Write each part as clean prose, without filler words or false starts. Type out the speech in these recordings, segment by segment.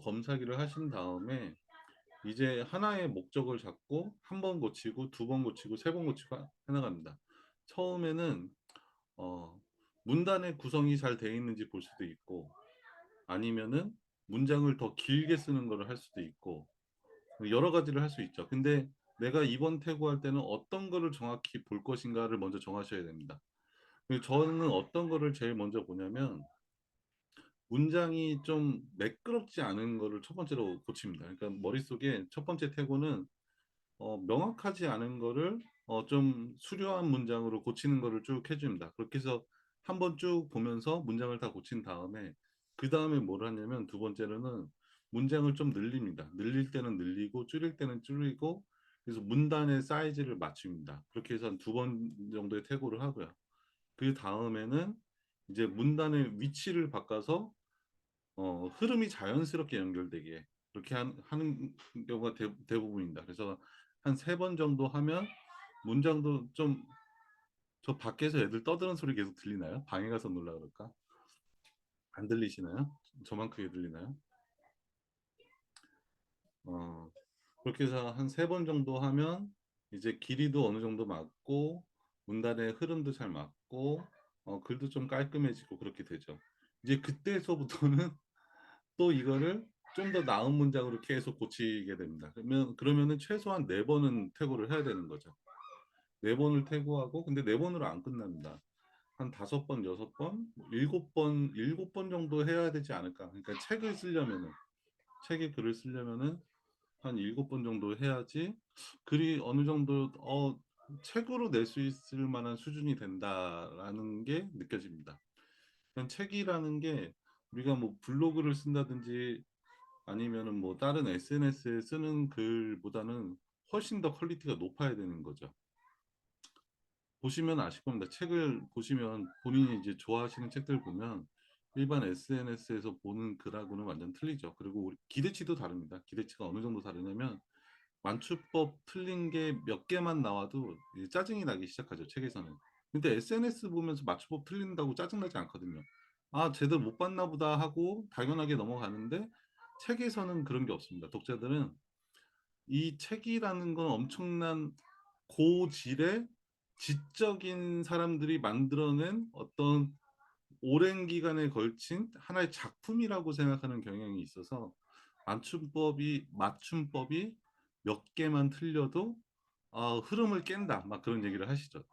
검사기를 하신 다음에 이제 하나의 목적을 잡고 한 번 고치고 두 번 고치고 세 번 고치고 해나갑니다. 처음에는 어, 문단의 구성이 잘 되어 있는지 볼 수도 있고 아니면은 문장을 더 길게 쓰는 거를 할 수도 있고 여러 가지를 할 수 있죠. 근데 내가 이번 태고할 때는 어떤 거를 정확히 볼 것인가를 먼저 정하셔야 됩니다. 저는 어떤 거를 제일 먼저 보냐면 문장이 좀 매끄럽지 않은 거를 첫 번째로 고칩니다. 그러니까 머릿속에 첫 번째 태고는 명확하지 않은 거를 좀 수려한 문장으로 고치는 거를 쭉 해줍니다. 그렇게 해서 한번 쭉 보면서 문장을 다 고친 다음에 그 다음에 뭘 하냐면 두 번째로는 문장을 좀 늘립니다. 늘릴 때는 늘리고 줄일 때는 줄이고 그래서 문단의 사이즈를 맞춥니다. 그렇게 해서 한 두 번 정도의 태고를 하고요. 그 다음에는 이제 문단의 위치를 바꿔서 흐름이 자연스럽게 연결되게 그렇게 하는 경우가 대부분입니다. 그래서 한 세 번 정도 하면 문장도 좀 저 밖에서 애들 떠드는 소리 계속 들리나요? 방에 가서 놀라 그럴까? 안 들리시나요? 저만 크게 들리나요? 어, 그렇게 해서 한 세 번 정도 하면 이제 길이도 어느 정도 맞고 문단의 흐름도 잘 맞고 글도 좀 깔끔해지고 그렇게 되죠. 이제 그때서부터는 또 이거를 좀 더 나은 문장으로 계속 고치게 됩니다. 그러면은 최소한 네 번은 태고를 해야 되는 거죠. 네 번을 태고하고 근데 네 번으로 안 끝납니다. 한 다섯 번, 여섯 번, 일곱 번 정도 해야 되지 않을까. 그러니까 책에 글을 쓰려면은 한 일곱 번 정도 해야지 글이 어느 정도 책으로 낼 수 있을 만한 수준이 된다라는 게 느껴집니다. 그냥 책이라는 게 우리가 뭐 블로그를 쓴다든지 아니면은 뭐 다른 SNS에 쓰는 글보다는 훨씬 더 퀄리티가 높아야 되는 거죠. 보시면 아실 겁니다. 책을 보시면 본인이 이제 좋아하시는 책들 보면 일반 SNS에서 보는 글하고는 완전 틀리죠. 그리고 우리 기대치도 다릅니다. 기대치가 어느 정도 다르냐면 맞춤법 틀린 게 몇 개만 나와도 이제 짜증이 나기 시작하죠. 책에서는. 근데 SNS 보면서 맞춤법 틀린다고 짜증나지 않거든요. 아, 제대로 못 봤나 보다 하고 당연하게 넘어가는데 책에서는 그런 게 없습니다. 독자들은 이 책이라는 건 엄청난 고질의 지적인 사람들이 만들어낸 어떤 오랜 기간에 걸친 하나의 작품이라고 생각하는 경향이 있어서 맞춤법이 몇 개만 틀려도 흐름을 깬다 막 그런 얘기를 하시죠.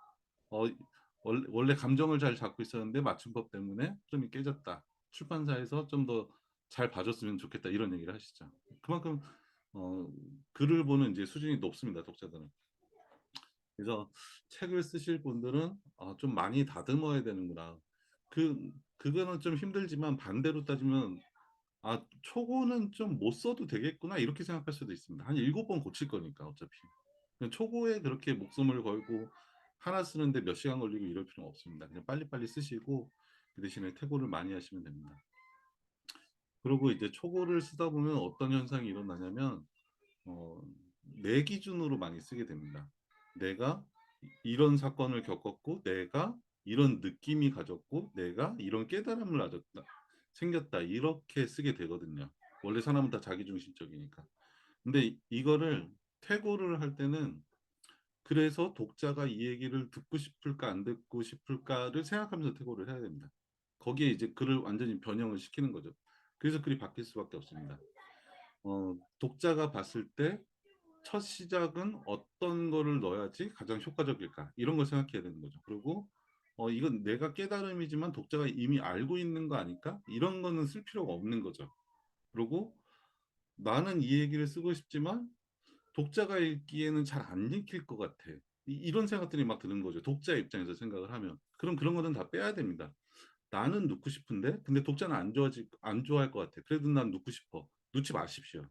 어, 원래 감정을 잘 잡고 있었는데 맞춤법 때문에 흐름이 깨졌다. 출판사에서 좀 더 잘 봐줬으면 좋겠다 이런 얘기를 하시죠. 그만큼 어, 글을 보는 이제 수준이 높습니다, 독자들은. 그래서 책을 쓰실 분들은 좀 많이 다듬어야 되는구나. 그거는 좀 힘들지만 반대로 따지면 초고는 좀 못 써도 되겠구나 이렇게 생각할 수도 있습니다. 한 일곱 번 고칠 거니까 어차피. 그냥 초고에 그렇게 목숨을 걸고 하나 쓰는데 몇 시간 걸리고 이럴 필요는 없습니다. 그냥 빨리빨리 쓰시고 그 대신에 태고를 많이 하시면 됩니다. 그리고 이제 초고를 쓰다 보면 어떤 현상이 일어나냐면 어, 내 기준으로 많이 쓰게 됩니다. 내가 이런 사건을 겪었고, 내가 이런 느낌이 가졌고, 내가 이런 깨달음을 가졌다, 생겼다, 이렇게 쓰게 되거든요. 원래 사람은 다 자기중심적이니까. 근데 이거를 퇴고를 할 때는 그래서 독자가 이 얘기를 듣고 싶을까, 안 듣고 싶을까를 생각하면서 퇴고를 해야 됩니다. 거기에 이제 글을 완전히 변형을 시키는 거죠. 그래서 글이 바뀔 수밖에 없습니다. 독자가 봤을 때 첫 시작은 어떤 거를 넣어야지 가장 효과적일까? 이런 걸 생각해야 되는 거죠. 그리고 이건 내가 깨달음이지만 독자가 이미 알고 있는 거 아닐까? 이런 거는 쓸 필요가 없는 거죠. 그리고 나는 이 얘기를 쓰고 싶지만 독자가 읽기에는 잘 안 읽힐 것 같아. 이런 생각들이 막 드는 거죠. 독자 입장에서 생각을 하면. 그럼 그런 거는 다 빼야 됩니다. 나는 넣고 싶은데, 근데 독자는 안 좋아할 것 같아. 그래도 난 넣고 싶어. 넣지 마십시오.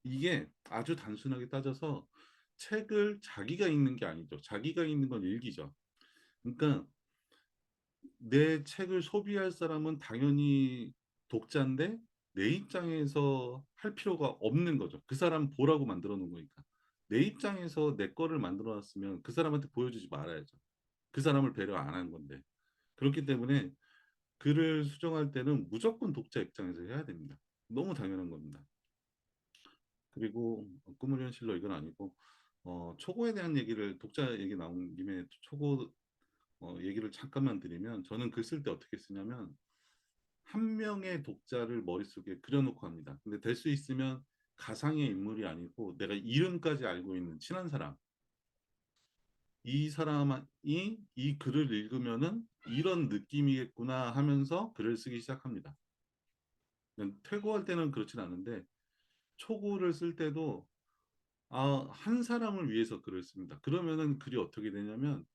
이게 아주 단순하게 따져서 책을 자기가 읽는 게 아니죠. 자기가 읽는 건 일기죠. 그러니까 내 책을 소비할 사람은 당연히 독자인데 내 입장에서 할 필요가 없는 거죠. 그 사람 보라고 만들어 놓은 거니까. 내 입장에서 내 거를 만들어 놨으면 그 사람한테 보여주지 말아야죠. 그 사람을 배려 안 한 건데. 그렇기 때문에 글을 수정할 때는 무조건 독자 입장에서 해야 됩니다. 너무 당연한 겁니다. 그리고 꿈을 현실로 이건 아니고 초고에 대한 얘기를 독자 얘기 나온 김에 초고 얘기를 잠깐만 드리면 저는 글 쓸 때 어떻게 쓰냐면 한 명의 독자를 머릿속에 그려놓고 합니다. 근데 될 수 있으면 가상의 인물이 아니고 내가 이름까지 알고 있는 친한 사람 이 사람이 이 글을 읽으면은 이런 느낌이겠구나 하면서 글을 쓰기 시작합니다. 퇴고할 때는 그렇진 않은데 초고를 쓸 때도 한 사람을 위해서 글을 씁니다. 그러면은 글이 어떻게 되냐면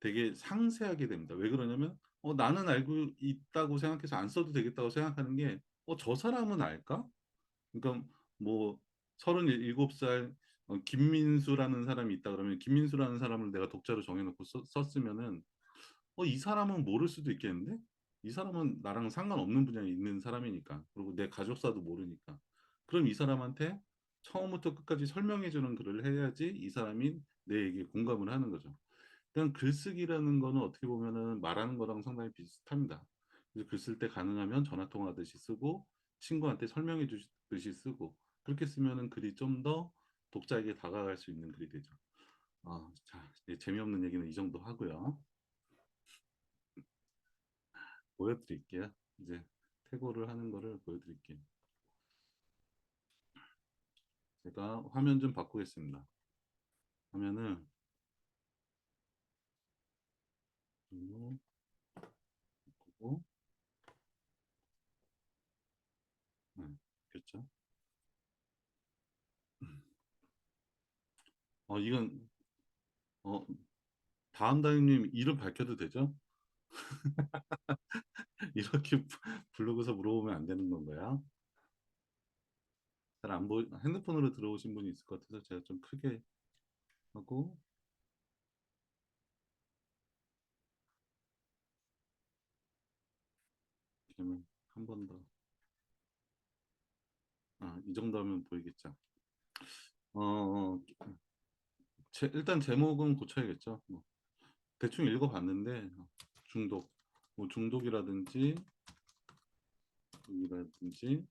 되게 상세하게 됩니다. 왜 그러냐면 나는 알고 있다고 생각해서 안 써도 되겠다고 생각하는 게 저 사람은 알까? 그러니까 뭐 37살 김민수라는 사람이 있다 그러면 김민수라는 사람을 내가 독자로 정해놓고 썼으면은 이 사람은 모를 수도 있겠는데 이 사람은 나랑 상관없는 분야에 있는 사람이니까 그리고 내 가족사도 모르니까 그럼 이 사람한테 처음부터 끝까지 설명해 주는 글을 해야지 이 사람이 내 얘기에 공감을 하는 거죠. 그냥 글쓰기라는 거는 어떻게 보면은 말하는 거랑 상당히 비슷합니다. 그래서 글 쓸 때 가능하면 전화 통화하듯이 쓰고 친구한테 설명해 주듯이 쓰고 그렇게 쓰면은 글이 좀 더 독자에게 다가갈 수 있는 글이 되죠. 자, 재미없는 얘기는 이 정도 하고요. 보여드릴게요. 이제 태고를 하는 거를 보여드릴게요. 제가 화면 좀 바꾸겠습니다. 화면을 바꾸고, 네, 그렇죠. 이건 어, 다음 다임님 이름 밝혀도 되죠? 이렇게 부르고서 물어보면 안 되는 건가요? 잘 안 보이, 핸드폰으로 들어오신 분이 있을 것 같아서 제가 좀 크게 하고, 그러면 한 번 더, 이 정도 하면 보이겠죠. 어, 어, 일단 제목은 고쳐야겠죠. 뭐, 대충 읽어봤는데, 중독이라든지, 이라든지,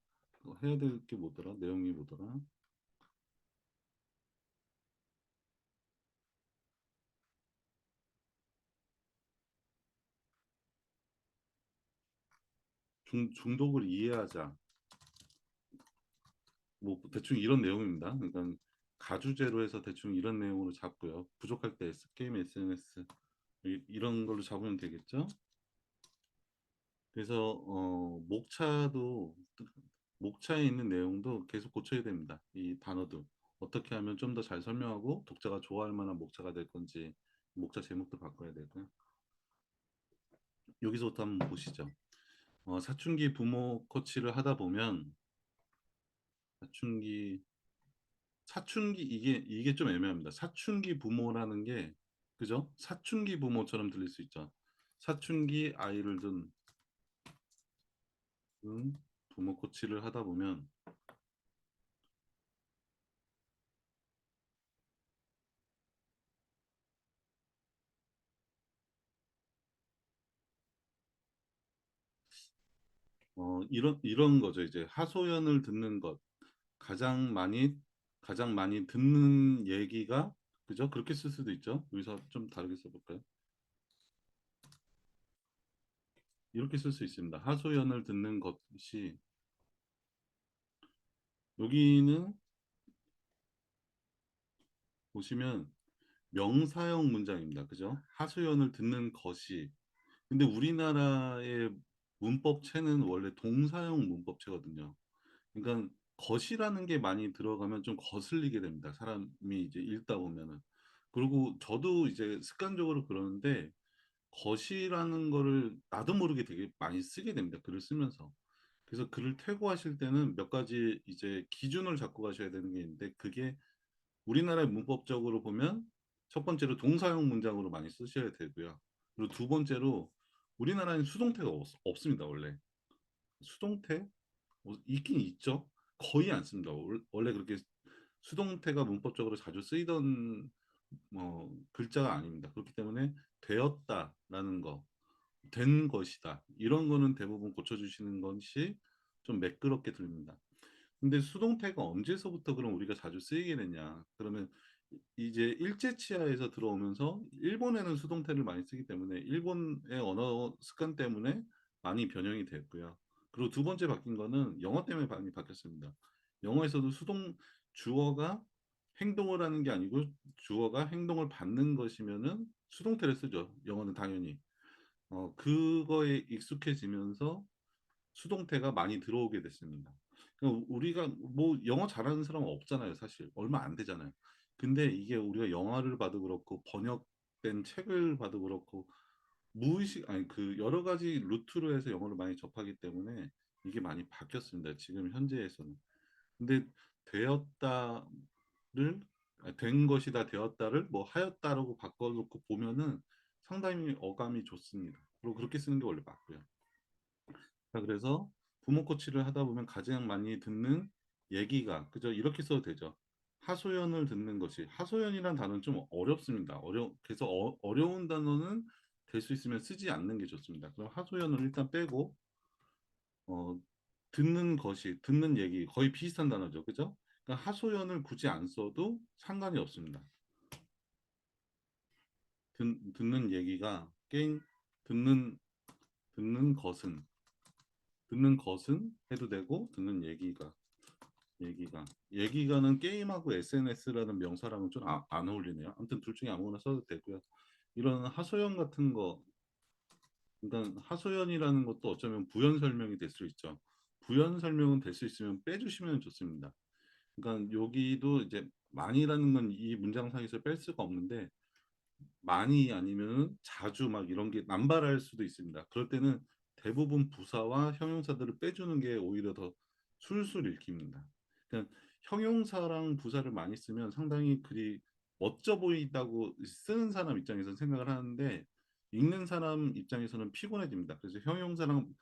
해야 될 게 뭐더라? 내용이 뭐더라? 중독을 이해하자. 뭐, 대충 이런 내용입니다. 그러니까, 가주제로 해서 대충 이런 내용으로 잡고요. 부족할 때 게임 SNS, 이런 걸로 잡으면 되겠죠? 그래서 목차에 있는 내용도 계속 고쳐야 됩니다. 이 단어도 어떻게 하면 좀 더 잘 설명하고 독자가 좋아할 만한 목차가 될 건지 목차 제목도 바꿔야 되고요. 여기서부터 한번 보시죠. 사춘기 부모 코치를 하다 보면 사춘기 사춘기 이게 좀 애매합니다. 사춘기 부모라는 게 그죠? 사춘기 부모처럼 들릴 수 있죠. 사춘기 아이를 둔 부모 코치를 하다 보면 이런 거죠. 이제 하소연을 듣는 것 가장 많이 가장 많이 듣는 얘기가 그죠? 그렇게 쓸 수도 있죠. 여기서 좀 다르게 써볼까요? 이렇게 쓸 수 있습니다. 하소연을 듣는 것이 여기는 보시면 명사형 문장입니다. 그죠? 하소연을 듣는 것이 근데 우리나라의 문법체는 원래 동사형 문법체거든요. 그러니까 것이라는 게 많이 들어가면 좀 거슬리게 됩니다. 사람이 이제 읽다 보면은. 그리고 저도 이제 습관적으로 그러는데 것이라는 거를 나도 모르게 되게 많이 쓰게 됩니다. 글을 쓰면서. 그래서 글을 퇴고하실 때는 몇 가지 이제 기준을 잡고 가셔야 되는 게 있는데 그게 우리나라의 문법적으로 보면 첫 번째로 동사형 문장으로 많이 쓰셔야 되고요. 그리고 두 번째로 우리나라는 수동태가 없습니다. 원래. 수동태? 있긴 있죠. 거의 안 씁니다. 원래 그렇게 수동태가 문법적으로 자주 쓰이던 글자가 아닙니다. 그렇기 때문에 되었다라는 거, 된 것이다. 이런 거는 대부분 고쳐주시는 것이 좀 매끄럽게 들립니다. 근데 수동태가 언제서부터 그럼 우리가 자주 쓰이게 됐냐? 그러면 이제 일제치하에서 들어오면서 일본에는 수동태를 많이 쓰기 때문에 일본의 언어 습관 때문에 많이 변형이 됐고요. 그리고 두 번째 바뀐 거는 영어 때문에 많이 바뀌었습니다. 영어에서도 주어가 행동을 하는 게 아니고 주어가 행동을 받는 것이면은 수동태를 쓰죠. 영어는 당연히. 그거에 익숙해지면서 수동태가 많이 들어오게 됐습니다. 그러니까 우리가 뭐 영어 잘하는 사람은 없잖아요, 사실. 얼마 안 되잖아요. 근데 이게 우리가 영화를 봐도 그렇고 번역된 책을 봐도 그렇고 무의식 아니 그 여러 가지 루트로 해서 영어를 많이 접하기 때문에 이게 많이 바뀌었습니다. 지금 현재에서는. 근데 되었다를 된 것이다 되었다를 뭐 하였다라고 바꿔놓고 보면은 상당히 어감이 좋습니다. 그리고 그렇게 쓰는 게 원래 맞고요. 자, 그래서 부모 코치를 하다 보면 가장 많이 듣는 얘기가 그죠? 이렇게 써도 되죠. 하소연을 듣는 것이 하소연이란 단어는 좀 어렵습니다. 그래서 어려운 단어는 될 수 있으면 쓰지 않는 게 좋습니다. 그럼 하소연을 일단 빼고 어, 듣는 얘기 거의 비슷한 단어죠. 그죠? 그러니까 하소연을 굳이 안 써도 상관이 없습니다. 듣는 얘기가 게임 듣는 듣는 것은 듣는 것은 해도 되고 듣는 얘기가는 게임하고 SNS라는 명사랑은 좀 안 어울리네요. 아무튼 둘 중에 아무거나 써도 되고요. 이런 하소연 같은 거, 그러니까 하소연이라는 것도 어쩌면 부연 설명이 될 수 있죠. 부연 설명은 될 수 있으면 빼주시면 좋습니다. 그러니까 여기도 이제 많이라는 건 이 문장상에서 뺄 수가 없는데 많이 아니면 자주 막 이런 게 남발할 수도 있습니다. 그럴 때는 대부분 부사와 형용사들을 빼주는 게 오히려 더 술술 읽힙니다. 그러니까 형용사랑 부사를 많이 쓰면 상당히 글이 멋져 보인다고 쓰는 사람 입장에서 생각을 하는데 읽는 사람 입장에서는 피곤해집니다. 그래서 형용사랑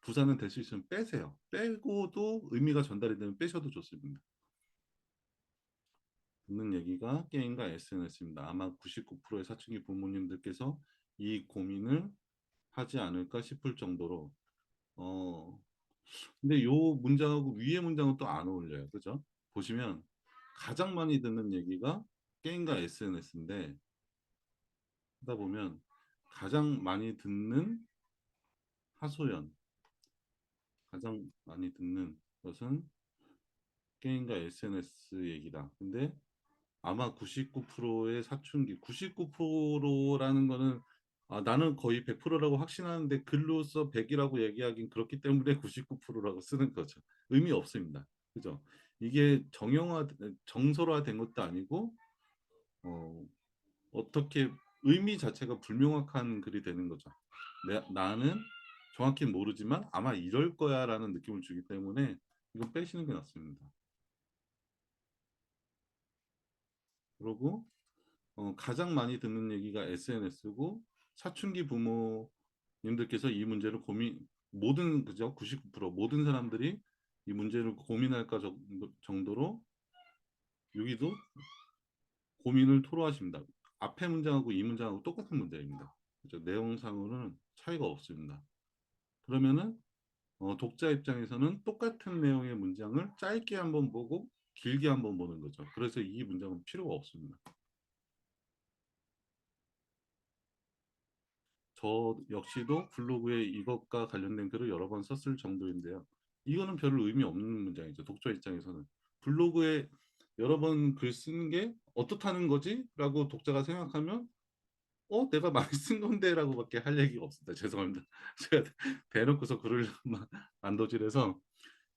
부사는 될 수 있으면 빼세요. 빼고도 의미가 전달이 되면 빼셔도 좋습니다. 듣는 얘기가 게임과 SNS입니다. 아마 99%의 사춘기 부모님들께서 이 고민을 하지 않을까 싶을 정도로 어 근데 요 문장하고 위에 문장은 또 안 어울려요. 그죠? 보시면 가장 많이 듣는 얘기가 게임과 SNS인데 하다 보면 가장 많이 듣는 하소연, 가장 많이 듣는 것은 게임과 SNS 얘기다. 근데 아마 99%의 사춘기, 99%라는 거는 나는 거의 100%라고 확신하는데 글로써 100이라고 얘기하긴 그렇기 때문에 99%라고 쓰는 거죠. 의미 없습니다. 그죠? 이게 정설화된 것도 아니고 어, 어떻게 의미 자체가 불명확한 글이 되는 거죠. 나는 정확히 모르지만 아마 이럴 거야라는 느낌을 주기 때문에 이건 빼시는 게 낫습니다. 그리고 가장 많이 듣는 얘기가 SNS고 사춘기 부모님들께서 이 문제를 모든 그죠? 99% 모든 사람들이 이 문제를 고민할까 정도로 여기도 고민을 토로하십니다. 앞에 문장하고 이 문장하고 똑같은 문장입니다. 그죠? 내용상으로는 차이가 없습니다. 그러면은 독자 입장에서는 똑같은 내용의 문장을 짧게 한번 보고 길게 한번 보는 거죠. 그래서 이 문장은 필요가 없습니다. 저 역시도 블로그에 이것과 관련된 글을 여러 번 썼을 정도인데요. 이거는 별로 의미 없는 문장이죠. 독자 입장에서는. 블로그에 여러 번 글 쓰는 게 어떻다는 거지? 라고 독자가 생각하면 내가 많이 쓴 건데 라고밖에 할 얘기가 없습니다. 죄송합니다. 제가 대놓고서 글을 안도질해서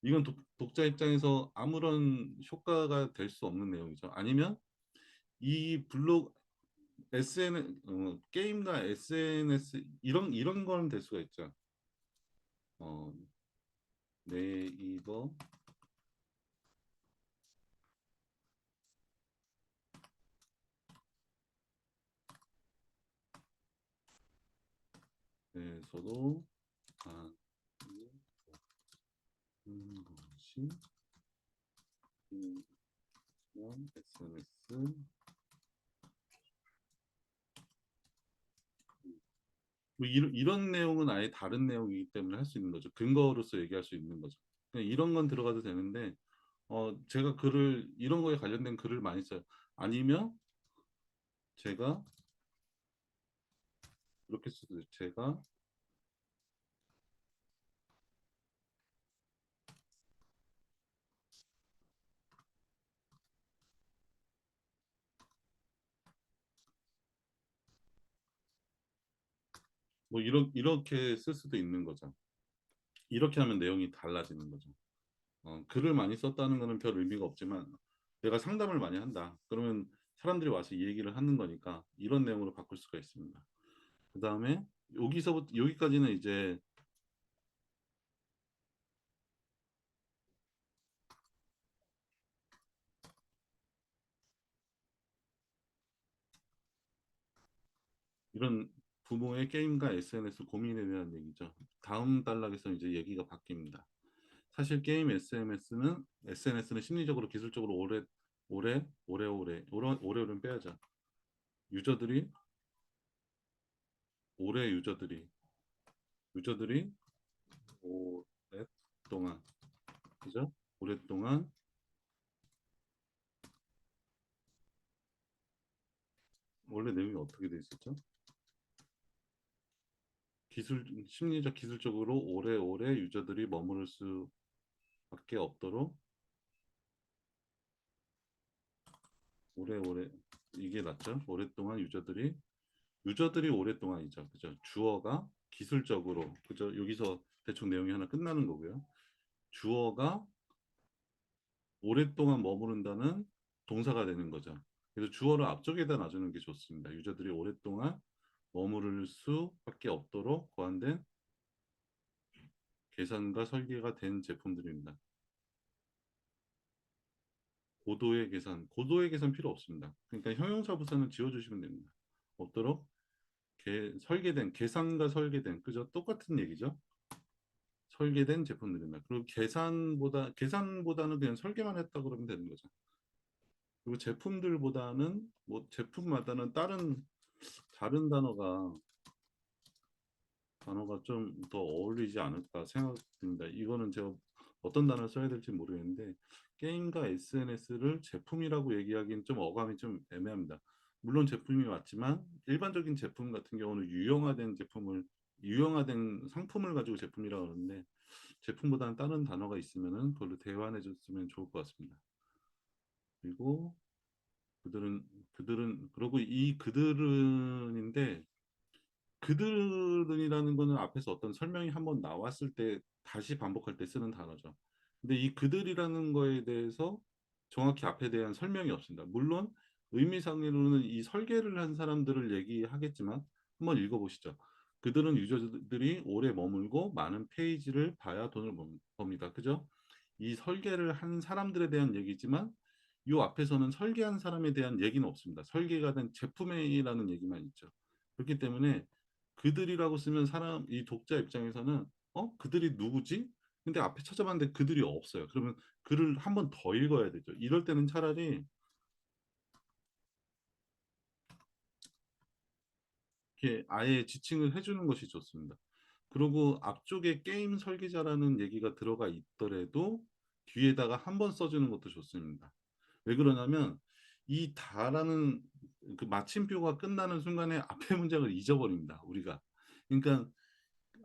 이건 독자 입장에서 아무런 효과가 될 수 없는 내용이죠. 아니면 이 블로그 게임과 SNS 이런 거는 될 수가 있죠. 어, 네이버에서도 하는 것이 SNS 뭐 이런 내용은 아예 다른 내용이기 때문에 할 수 있는 거죠. 근거로서 얘기할 수 있는 거죠. 그냥 이런 건 들어가도 되는데 제가 이런 거에 관련된 글을 많이 써요. 아니면 제가 이렇게 써도 돼요. 제가 뭐 이렇게 쓸 수도 있는 거죠. 이렇게 하면 내용이 달라지는 거죠. 글을 많이 썼다는 거는 별 의미가 없지만 내가 상담을 많이 한다. 그러면 사람들이 와서 이 얘기를 하는 거니까 이런 내용으로 바꿀 수가 있습니다. 그 다음에 여기서부터 여기까지는 이제 이런 부모의 게임과 SNS 고민에 대한 얘기죠. 다음 단락에서 이제 얘기가 바뀝니다. 사실 게임 SNS는 심리적으로 기술적으로 오래오래는 빼야죠. 유저들이 오래 유저들이 오랫동안 그죠? 오랫동안 원래 내용이 어떻게 돼 있었죠? 심리적 기술적으로 오래오래 유저들이 머무를 수밖에 없도록 오래오래 이게 낫죠? 오랫동안 유저들이 오랫동안이죠. 그죠? 주어가 기술적으로 그죠? 여기서 대충 내용이 하나 끝나는 거고요. 주어가 오랫동안 머무른다는 동사가 되는 거죠. 그래서 주어를 앞쪽에다 놔주는 게 좋습니다. 유저들이 오랫동안 머무를 수밖에 없도록 고안된 계산과 설계가 된 제품들입니다. 고도의 계산 필요 없습니다. 그러니까 형용사 부사는 지워주시면 됩니다. 없도록 계산과 설계된, 그죠? 똑같은 얘기죠. 설계된 제품들입니다. 그리고 계산보다는 그냥 설계만 했다 그러면 되는 거죠. 그리고 제품들보다는 뭐 제품마다는 다른 단어가 좀 더 어울리지 않을까 생각됩니다. 이거는 제가 어떤 단어를 써야 될지 모르겠는데 게임과 SNS를 제품이라고 얘기하기는 좀 어감이 좀 애매합니다. 물론 제품이 맞지만 일반적인 제품 같은 경우는 유형화된 상품을 가지고 제품이라고 하는데 제품보다는 다른 단어가 있으면은 그걸로 대환해 줬으면 좋을 것 같습니다. 그리고 그리고 이 그들은인데 그들은이라는 거는 앞에서 어떤 설명이 한번 나왔을 때 다시 반복할 때 쓰는 단어죠. 근데 이 그들이라는 거에 대해서 정확히 앞에 대한 설명이 없습니다. 물론 의미상으로는 이 설계를 한 사람들을 얘기하겠지만 한번 읽어보시죠. 그들은 유저들이 오래 머물고 많은 페이지를 봐야 돈을 법니다. 그죠? 이 설계를 한 사람들에 대한 얘기지만 이 앞에서는 설계한 사람에 대한 얘기는 없습니다. 설계가 된 제품이라는 얘기만 있죠. 그렇기 때문에 그들이라고 쓰면 이 독자 입장에서는 그들이 누구지? 근데 앞에 찾아봤는데 그들이 없어요. 그러면 글을 한 번 더 읽어야 되죠. 이럴 때는 차라리 이렇게 아예 지칭을 해주는 것이 좋습니다. 그리고 앞쪽에 게임 설계자라는 얘기가 들어가 있더라도 뒤에다가 한 번 써주는 것도 좋습니다. 왜 그러냐면 이 다라는 그 마침표가 끝나는 순간에 앞에 문장을 잊어버립니다. 우리가. 그러니까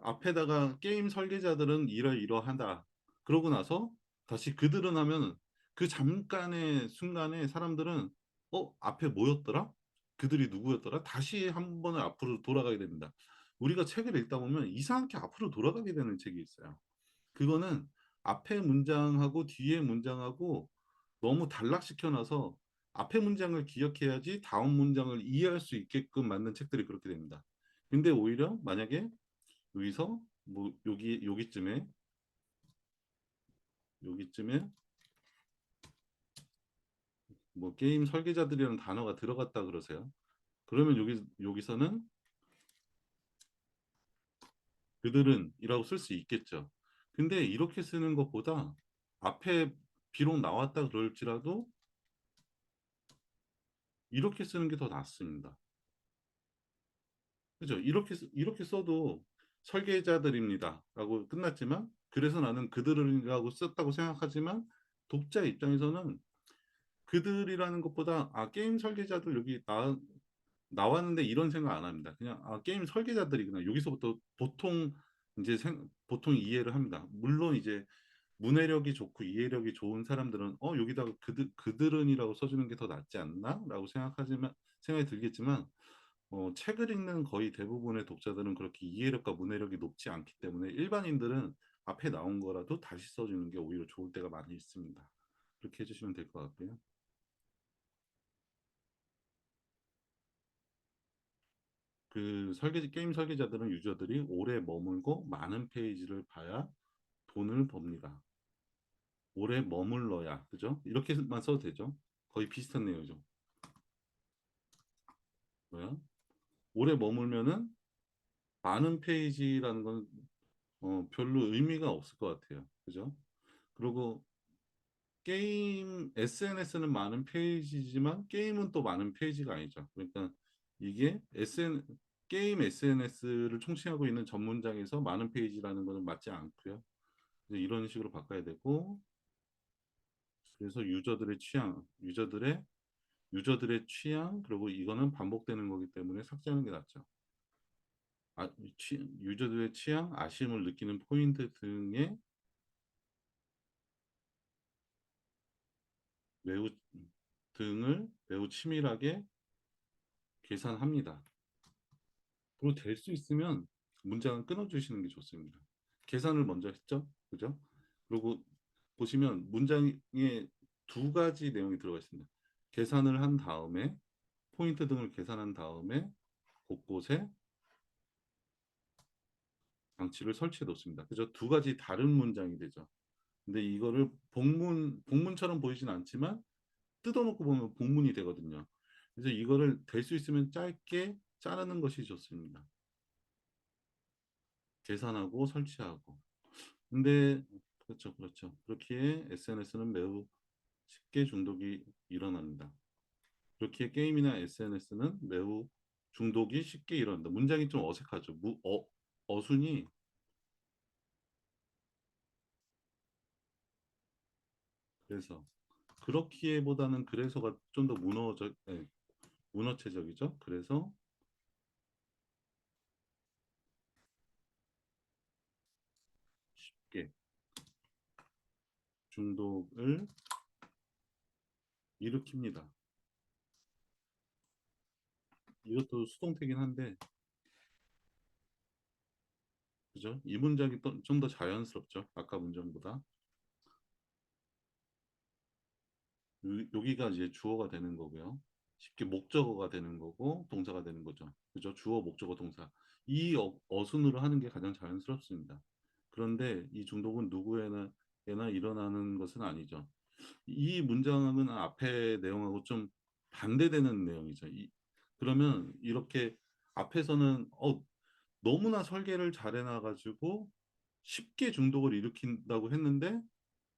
앞에다가 게임 설계자들은 이러이러하다. 그러고 나서 다시 그들은 하면 그 잠깐의 순간에 사람들은 앞에 뭐였더라? 그들이 누구였더라? 다시 한 번을 앞으로 돌아가게 됩니다. 우리가 책을 읽다 보면 이상하게 앞으로 돌아가게 되는 책이 있어요. 그거는 앞에 문장하고 뒤에 문장하고 너무 단락시켜놔서 앞에 문장을 기억해야지 다음 문장을 이해할 수 있게끔 만든 책들이 그렇게 됩니다. 근데 오히려 만약에 여기서 뭐 여기쯤에 뭐 게임 설계자들이라는 단어가 들어갔다 그러세요. 그러면 여기서는 그들은이라고 쓸 수 있겠죠. 근데 이렇게 쓰는 것보다 앞에 비록 나왔다 그럴지라도 이렇게 쓰는 게 더 낫습니다. 그죠? 이렇게 써도 설계자들입니다라고 끝났지만 그래서 나는 그들이라고 썼다고 생각하지만 독자 입장에서는 그들이라는 것보다 게임 설계자들 여기 나왔는데 이런 생각 안 합니다. 그냥 게임 설계자들이구나. 여기서부터 보통 이제 보통 이해를 합니다. 물론 이제 문해력이 좋고 이해력이 좋은 사람들은 여기다가 그들은이라고 써주는 게 더 낫지 않나?라고 생각하지만 생각이 들겠지만 책을 읽는 거의 대부분의 독자들은 그렇게 이해력과 문해력이 높지 않기 때문에 일반인들은 앞에 나온 거라도 다시 써주는 게 오히려 좋을 때가 많이 있습니다. 그렇게 해주시면 될 것 같고요. 게임 설계자들은 유저들이 오래 머물고 많은 페이지를 봐야 돈을 법니다. 오래 머물러야, 그죠? 이렇게만 써도 되죠? 거의 비슷한 내용이죠. 뭐야? 오래 머물면은 많은 페이지라는 건 별로 의미가 없을 것 같아요. 그죠? 그리고 게임 SNS는 많은 페이지지만 게임은 또 많은 페이지가 아니죠. 그러니까 이게 게임 SNS를 총칭하고 있는 전문장에서 많은 페이지라는 것은 맞지 않고요. 이제 이런 식으로 바꿔야 되고 그래서 유저들의 취향 그리고 이거는 반복되는 거기 때문에 삭제하는 게 낫죠. 유저들의 취향, 아쉬움을 느끼는 포인트 매우 매우 치밀하게 계산합니다. 그리고 될 수 있으면 문장을 끊어주시는 게 좋습니다. 계산을 먼저 했죠, 그죠? 그리고 보시면 문장에 두 가지 내용이 들어가 있습니다. 계산을 한 다음에 포인트 등을 계산한 다음에 곳곳에 장치를 설치해 놓습니다. 그죠? 두 가지 다른 문장이 되죠. 근데 이거를 복문처럼 보이진 않지만 뜯어놓고 보면 복문이 되거든요. 그래서 이거를 될 수 있으면 짧게 자르는 것이 좋습니다. 계산하고 설치하고. 근데 그렇죠, 그렇죠. 그렇기에 SNS는 매우 쉽게 중독이 일어납니다. 그렇기에 게임이나 SNS는 매우 중독이 쉽게 일어난다. 문장이 좀 어색하죠. 어순이 그래서 그렇기에보다는 그래서가 좀 더 문어체적이죠. 그래서 쉽게 중독을 일으킵니다. 이것도 수동태긴 한데, 그죠? 이 문장이 좀 더 자연스럽죠. 아까 문장보다. 여기가 이제 주어가 되는 거고요. 쉽게 목적어가 되는 거고, 동사가 되는 거죠. 그죠? 주어, 목적어, 동사. 이 어순으로 하는 게 가장 자연스럽습니다. 그런데 이 중독은 누구에나 일어나는 것은 아니죠. 이 문장은 앞에 내용하고 좀 반대되는 내용이죠. 그러면 이렇게 앞에서는 너무나 설계를 잘 해놔가지고 쉽게 중독을 일으킨다고 했는데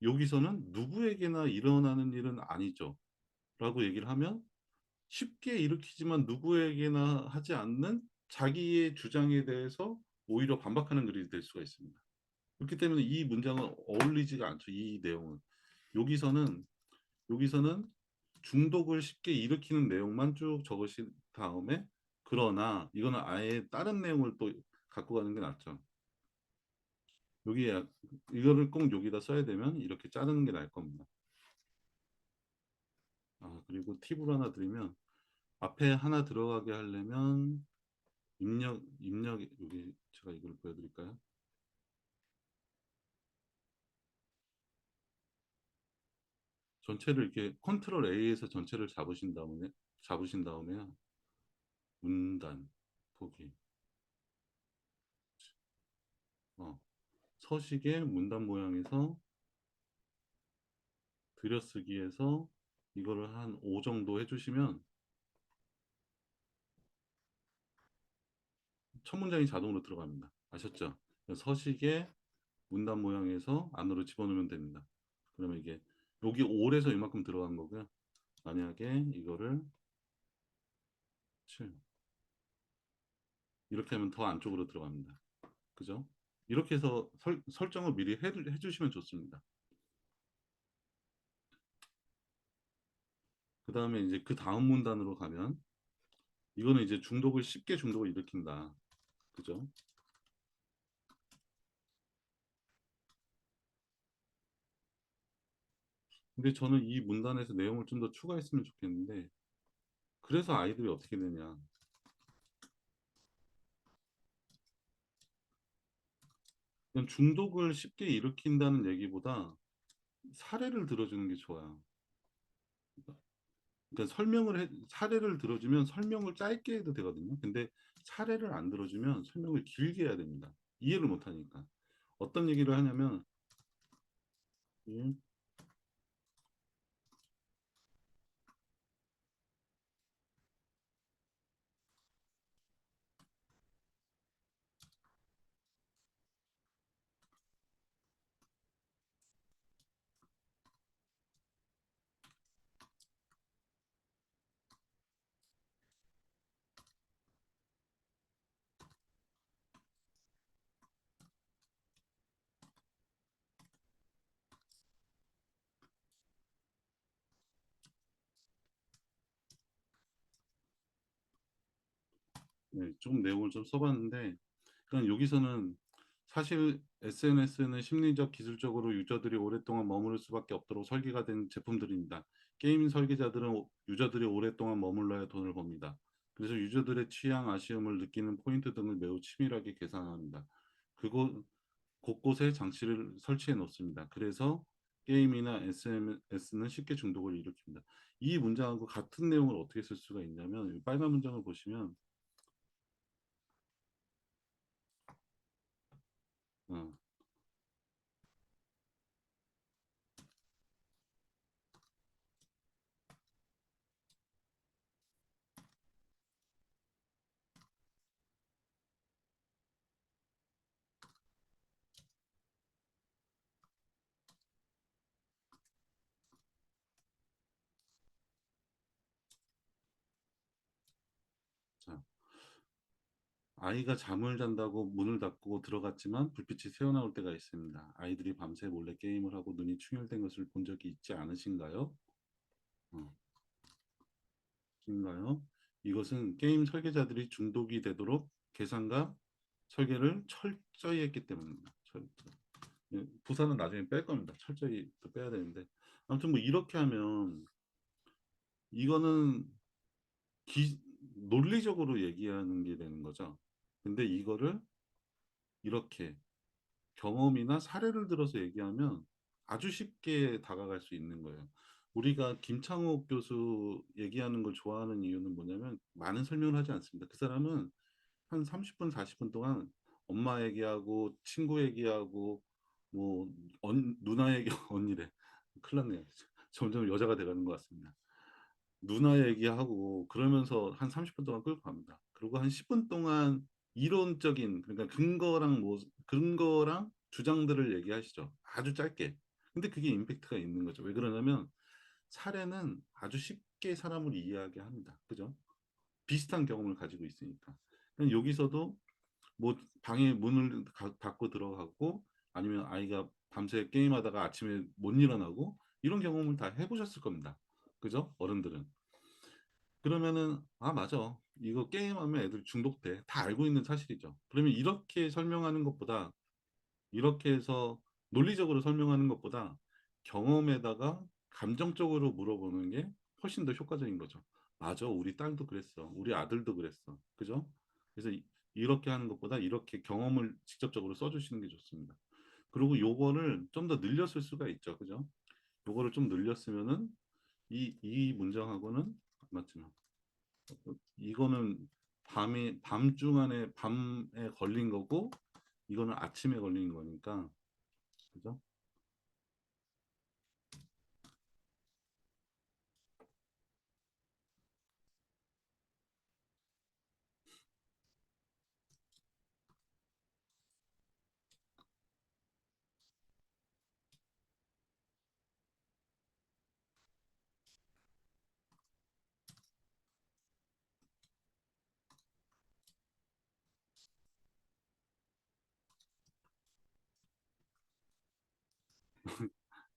여기서는 누구에게나 일어나는 일은 아니죠. 라고 얘기를 하면 쉽게 일으키지만 누구에게나 하지 않는 자기의 주장에 대해서 오히려 반박하는 글이 될 수가 있습니다. 그렇기 때문에 이 문장은 어울리지가 않죠. 이 내용은. 여기서는 여기서는 중독을 쉽게 일으키는 내용만 쭉 적으신 다음에 그러나 이거는 아예 다른 내용을 또 갖고 가는 게 낫죠. 여기에 이거를 꼭 여기다 써야 되면 이렇게 자르는 게 나을 겁니다. 그리고 팁을 하나 드리면 앞에 하나 들어가게 하려면 입력 여기 제가 이걸 보여드릴까요? 전체를 이렇게 컨트롤 A에서 전체를 잡으신 다음에요. 문단 보기 서식의 문단 모양에서 들여쓰기에서 이거를 한 5 정도 해주시면 첫 문장이 자동으로 들어갑니다. 아셨죠? 서식의 문단 모양에서 안으로 집어넣으면 됩니다. 그러면 이게 여기 5에서 이만큼 들어간 거고요. 만약에 이거를 7 이렇게 하면 더 안쪽으로 들어갑니다. 그죠? 이렇게 해서 설정을 미리 해주시면 좋습니다. 그 다음에 이제 그 다음 문단으로 가면 이거는 이제 쉽게 중독을 일으킨다. 그죠? 근데 저는 이 문단에서 내용을 좀 더 추가했으면 좋겠는데, 그래서 아이들이 어떻게 되냐. 그냥 중독을 쉽게 일으킨다는 얘기보다 사례를 들어주는 게 좋아요. 그러니까 사례를 들어주면 설명을 짧게 해도 되거든요. 근데 사례를 안 들어주면 설명을 길게 해야 됩니다. 이해를 못 하니까. 어떤 얘기를 하냐면, 음, 네, 좀 내용을 좀 써봤는데, 그러니까 여기서는 사실 SNS는 심리적, 기술적으로 유저들이 오랫동안 머무를 수밖에 없도록 설계가 된 제품들입니다. 게임 설계자들은 유저들이 오랫동안 머물러야 돈을 법니다. 그래서 유저들의 취향, 아쉬움을 느끼는 포인트 등을 매우 치밀하게 계산합니다. 그곳 곳곳에 장치를 설치해 놓습니다. 그래서 게임이나 SNS는 쉽게 중독을 일으킵니다. 이 문장하고 같은 내용을 어떻게 쓸 수가 있냐면, 빨간 문장을 보시면 어, 자, 아이가 잠을 잔다고 문을 닫고 들어갔지만 불빛이 새어나올 때가 있습니다. 아이들이 밤새 몰래 게임을 하고 눈이 충혈된 것을 본 적이 있지 않으신가요? 어, 인가요? 이것은 게임 설계자들이 중독이 되도록 계산과 설계를 철저히 했기 때문입니다. 부사는 나중에 뺄 겁니다. 철저히 또 빼야 되는데. 아무튼 뭐 이렇게 하면 이거는 기, 논리적으로 얘기하는 게 되는 거죠. 근데 이거를 이렇게 경험이나 사례를 들어서 얘기하면 아주 쉽게 다가갈 수 있는 거예요. 우리가 김창호 교수 얘기하는 걸 좋아하는 이유는 뭐냐면 많은 설명을 하지 않습니다. 그 사람은 한 30분, 40분 동안 엄마 얘기하고 친구 얘기하고 뭐 누나 얘기 언니래. 큰일 났네요. 점점 여자가 돼가는 것 같습니다. 누나 얘기하고 그러면서 한 30분 동안 끌고 갑니다. 그리고 한 10분 동안 이론적인 그러니까 근거랑 주장들을 얘기하시죠. 아주 짧게. 근데 그게 임팩트가 있는 거죠. 왜 그러냐면 사례는 아주 쉽게 사람을 이해하게 합니다. 그죠? 비슷한 경험을 가지고 있으니까. 그냥 여기서도 뭐 방에 문을 닫고 들어가고 아니면 아이가 밤새 게임하다가 아침에 못 일어나고 이런 경험을 다 해보셨을 겁니다. 그죠? 어른들은. 그러면은 아 맞아 이거 게임하면 애들 중독돼 다 알고 있는 사실이죠. 그러면 이렇게 설명하는 것보다 이렇게 해서 논리적으로 설명하는 것보다 경험에다가 감정적으로 물어보는 게 훨씬 더 효과적인 거죠. 맞아 우리 딸도 그랬어 우리 아들도 그랬어 그죠? 그래서 이렇게 하는 것보다 이렇게 경험을 직접적으로 써주시는 게 좋습니다. 그리고 요거를 좀 더 늘렸을 수가 있죠. 그죠? 요거를 좀 늘렸으면은 이 문장하고는 맞지만 이거는 밤중 안에 밤에 걸린 거고 이거는 아침에 걸린 거니까 그죠?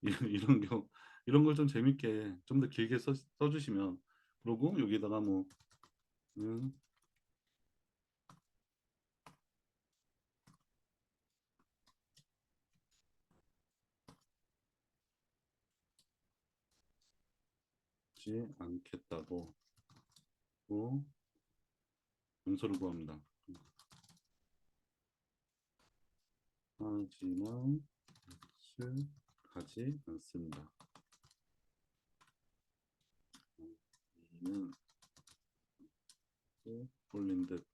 이런 경우 이런 걸 좀 재밌게 좀 더 길게 써주시면 그러고 여기다가 뭐 음, 지 않겠다고 고 용서를 구합니다. 하지만 을 가지 않습니다. 이는 홀린 듯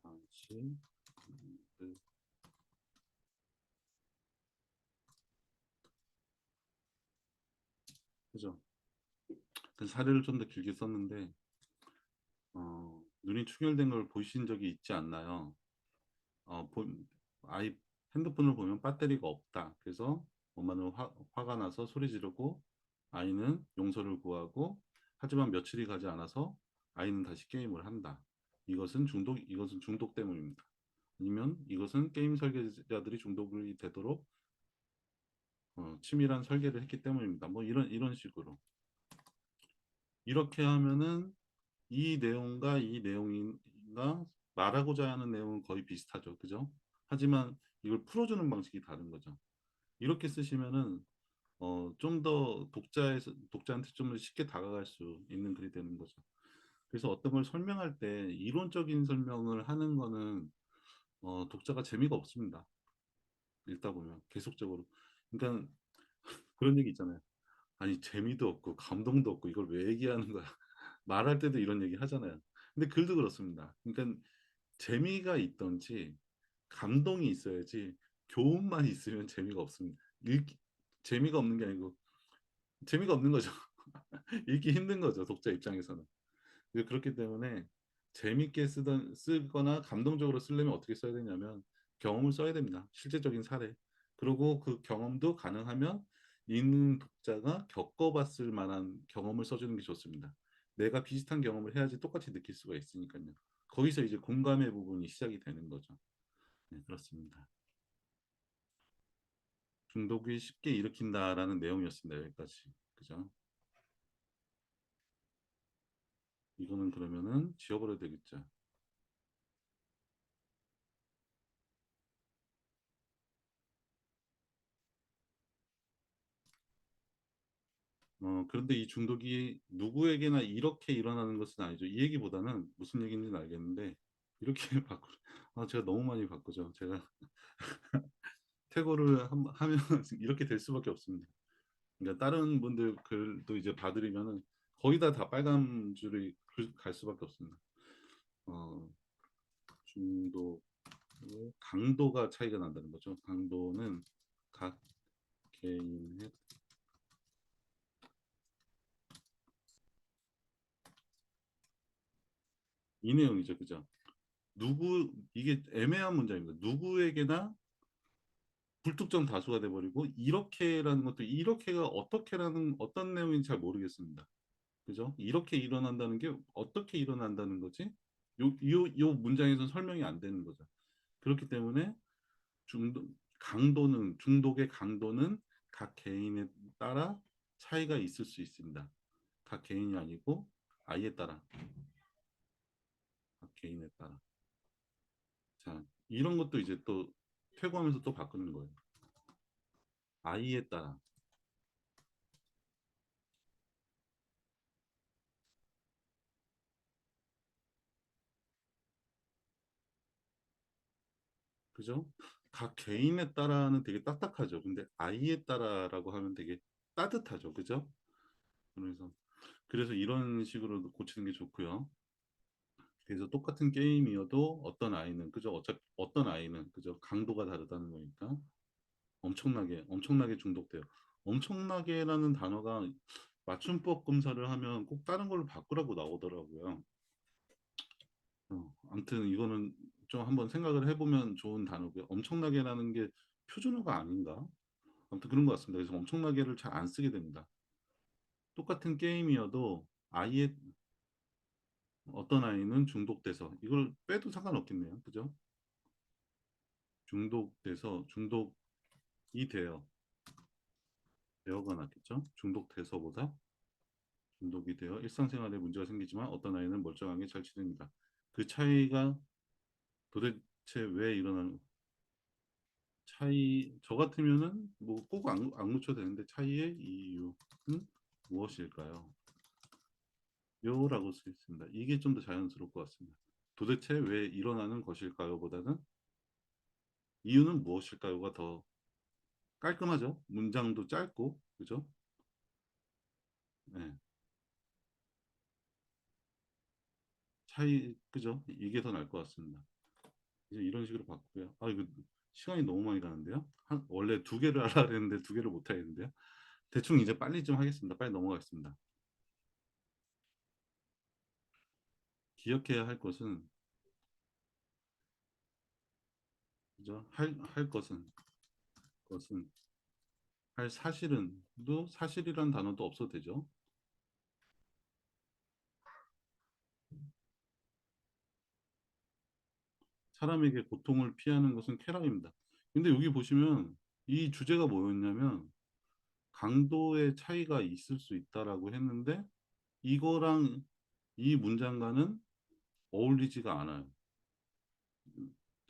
다시 듯 그죠? 그 사례를 좀 더 길게 썼는데 눈이 충혈된 걸 보신 적이 있지 않나요? 어, 보, 아이 핸드폰을 보면 배터리가 없다. 그래서 엄마는 화가 나서 소리 지르고 아이는 용서를 구하고 하지만 며칠이 가지 않아서 아이는 다시 게임을 한다. 이것은 중독 때문입니다. 아니면 이것은 게임 설계자들이 중독이 되도록 치밀한 설계를 했기 때문입니다. 뭐 이런 식으로 이렇게 하면은 이 내용과 이 내용인가 말하고자 하는 내용은 거의 비슷하죠. 그죠? 하지만 이걸 풀어주는 방식이 다른 거죠. 이렇게 쓰시면은 좀 더 독자한테 좀 더 쉽게 다가갈 수 있는 글이 되는 거죠. 그래서 어떤 걸 설명할 때 이론적인 설명을 하는 거는 독자가 재미가 없습니다. 읽다 보면 계속적으로. 그러니까 그런 얘기 있잖아요. 아니 재미도 없고 감동도 없고 이걸 왜 얘기하는 거야? 말할 때도 이런 얘기 하잖아요. 근데 글도 그렇습니다. 그러니까 재미가 있던지 감동이 있어야지 교훈만 있으면 재미가 없습니다. 재미가 없는 게 아니고 재미가 없는 거죠. 읽기 힘든 거죠. 독자 입장에서는. 그렇기 때문에 재밌게 쓰거나 감동적으로 쓰려면 어떻게 써야 되냐면 경험을 써야 됩니다. 실제적인 사례. 그리고 그 경험도 가능하면 읽는 독자가 겪어봤을 만한 경험을 써주는 게 좋습니다. 내가 비슷한 경험을 해야지 똑같이 느낄 수가 있으니까요. 거기서 이제 공감의 부분이 시작이 되는 거죠. 네, 그렇습니다. 중독이 쉽게 일으킨다라는 내용이었습니다. 여기까지. 그죠? 이거는 그러면은 지워버려야 되겠죠. 그런데 이 중독이 누구에게나 이렇게 일어나는 것은 아니죠. 이 얘기보다는 무슨 얘기인지는 알겠는데, 이렇게 제가 너무 많이 바꾸죠. 제가 태고를 하면 이렇게 될 수밖에 없습니다. 그러니까 다른 분들 글도 이제 봐드리면은 거의 다 빨간 줄이 갈 수밖에 없습니다. 어, 중독, 강도가 차이가 난다는 거죠. 강도는 각 개인의 이 내용이죠. 그죠? 이게 애매한 문장입니다. 누구에게나 불특정 다수가 돼버리고 이렇게라는 것도 이렇게가 어떻게라는 어떤 내용인지 잘 모르겠습니다. 그죠? 이렇게 일어난다는 게 어떻게 일어난다는 거지? 요 문장에서 설명이 안 되는 거죠. 그렇기 때문에 중독의 강도는 각 개인에 따라 차이가 있을 수 있습니다. 각 개인이 아니고 아이에 따라, 각 개인에 따라. 자, 이런 것도 이제 또 퇴고하면서 또 바꾸는 거예요. 아이에 따라. 그죠? 각 개인에 따라는 되게 딱딱하죠. 근데 아이에 따라라고 하면 되게 따뜻하죠. 그죠? 그래서 이런 식으로 고치는 게 좋고요. 그래서 똑같은 게임이어도 어떤 아이는 그죠? 어떤 아이는 그죠? 강도가 다르다는 거니까 엄청나게 중독돼요. 엄청나게라는 단어가 맞춤법 검사를 하면 꼭 다른 걸로 바꾸라고 나오더라고요. 아무튼 이거는 좀 한번 생각을 해보면 좋은 단어고요. 엄청나게라는 게 표준어가 아닌가? 아무튼 그런 것 같습니다. 그래서 엄청나게를 잘 안 쓰게 됩니다. 똑같은 게임이어도 어떤 아이는 중독돼서 이걸 빼도 상관없겠네요. 그죠? 중독돼서 이 돼요. 되어가 낫겠죠? 중독돼서보다 중독이 되어 일상생활에 문제가 생기지만 어떤 아이는 멀쩡하게 잘 지냅니다. 그 차이가 도대체 왜 일어나는 차이 저 같으면은 뭐 꼭 안 묻혀도 되는데 차이의 이유는 무엇일까요? 요라고 쓰 있습니다. 이게 좀 더 자연스러울 것 같습니다. 도대체 왜 일어나는 것일까요? 보다는 이유는 무엇일까요가 더 깔끔하죠. 문장도 짧고 그죠? 네. 차이 그죠? 이게 더 나을 것 같습니다. 이제 이런 식으로 바꾸고요. 아 이거 시간이 너무 많이 가는데요. 원래 두 개를 하라 그랬는데 두 개를 못 하겠는데요. 대충 이제 빨리 좀 하겠습니다. 빨리 넘어가겠습니다. 기억해야 할 것은 그죠? 할 것은 할 사실은도 사실이란 단어도 없어도 되죠. 사람에게 고통을 피하는 것은 쾌락입니다. 근데 여기 보시면 이 주제가 뭐였냐면 강도의 차이가 있을 수 있다라고 했는데 이거랑 이 문장과는 어울리지가 않아요.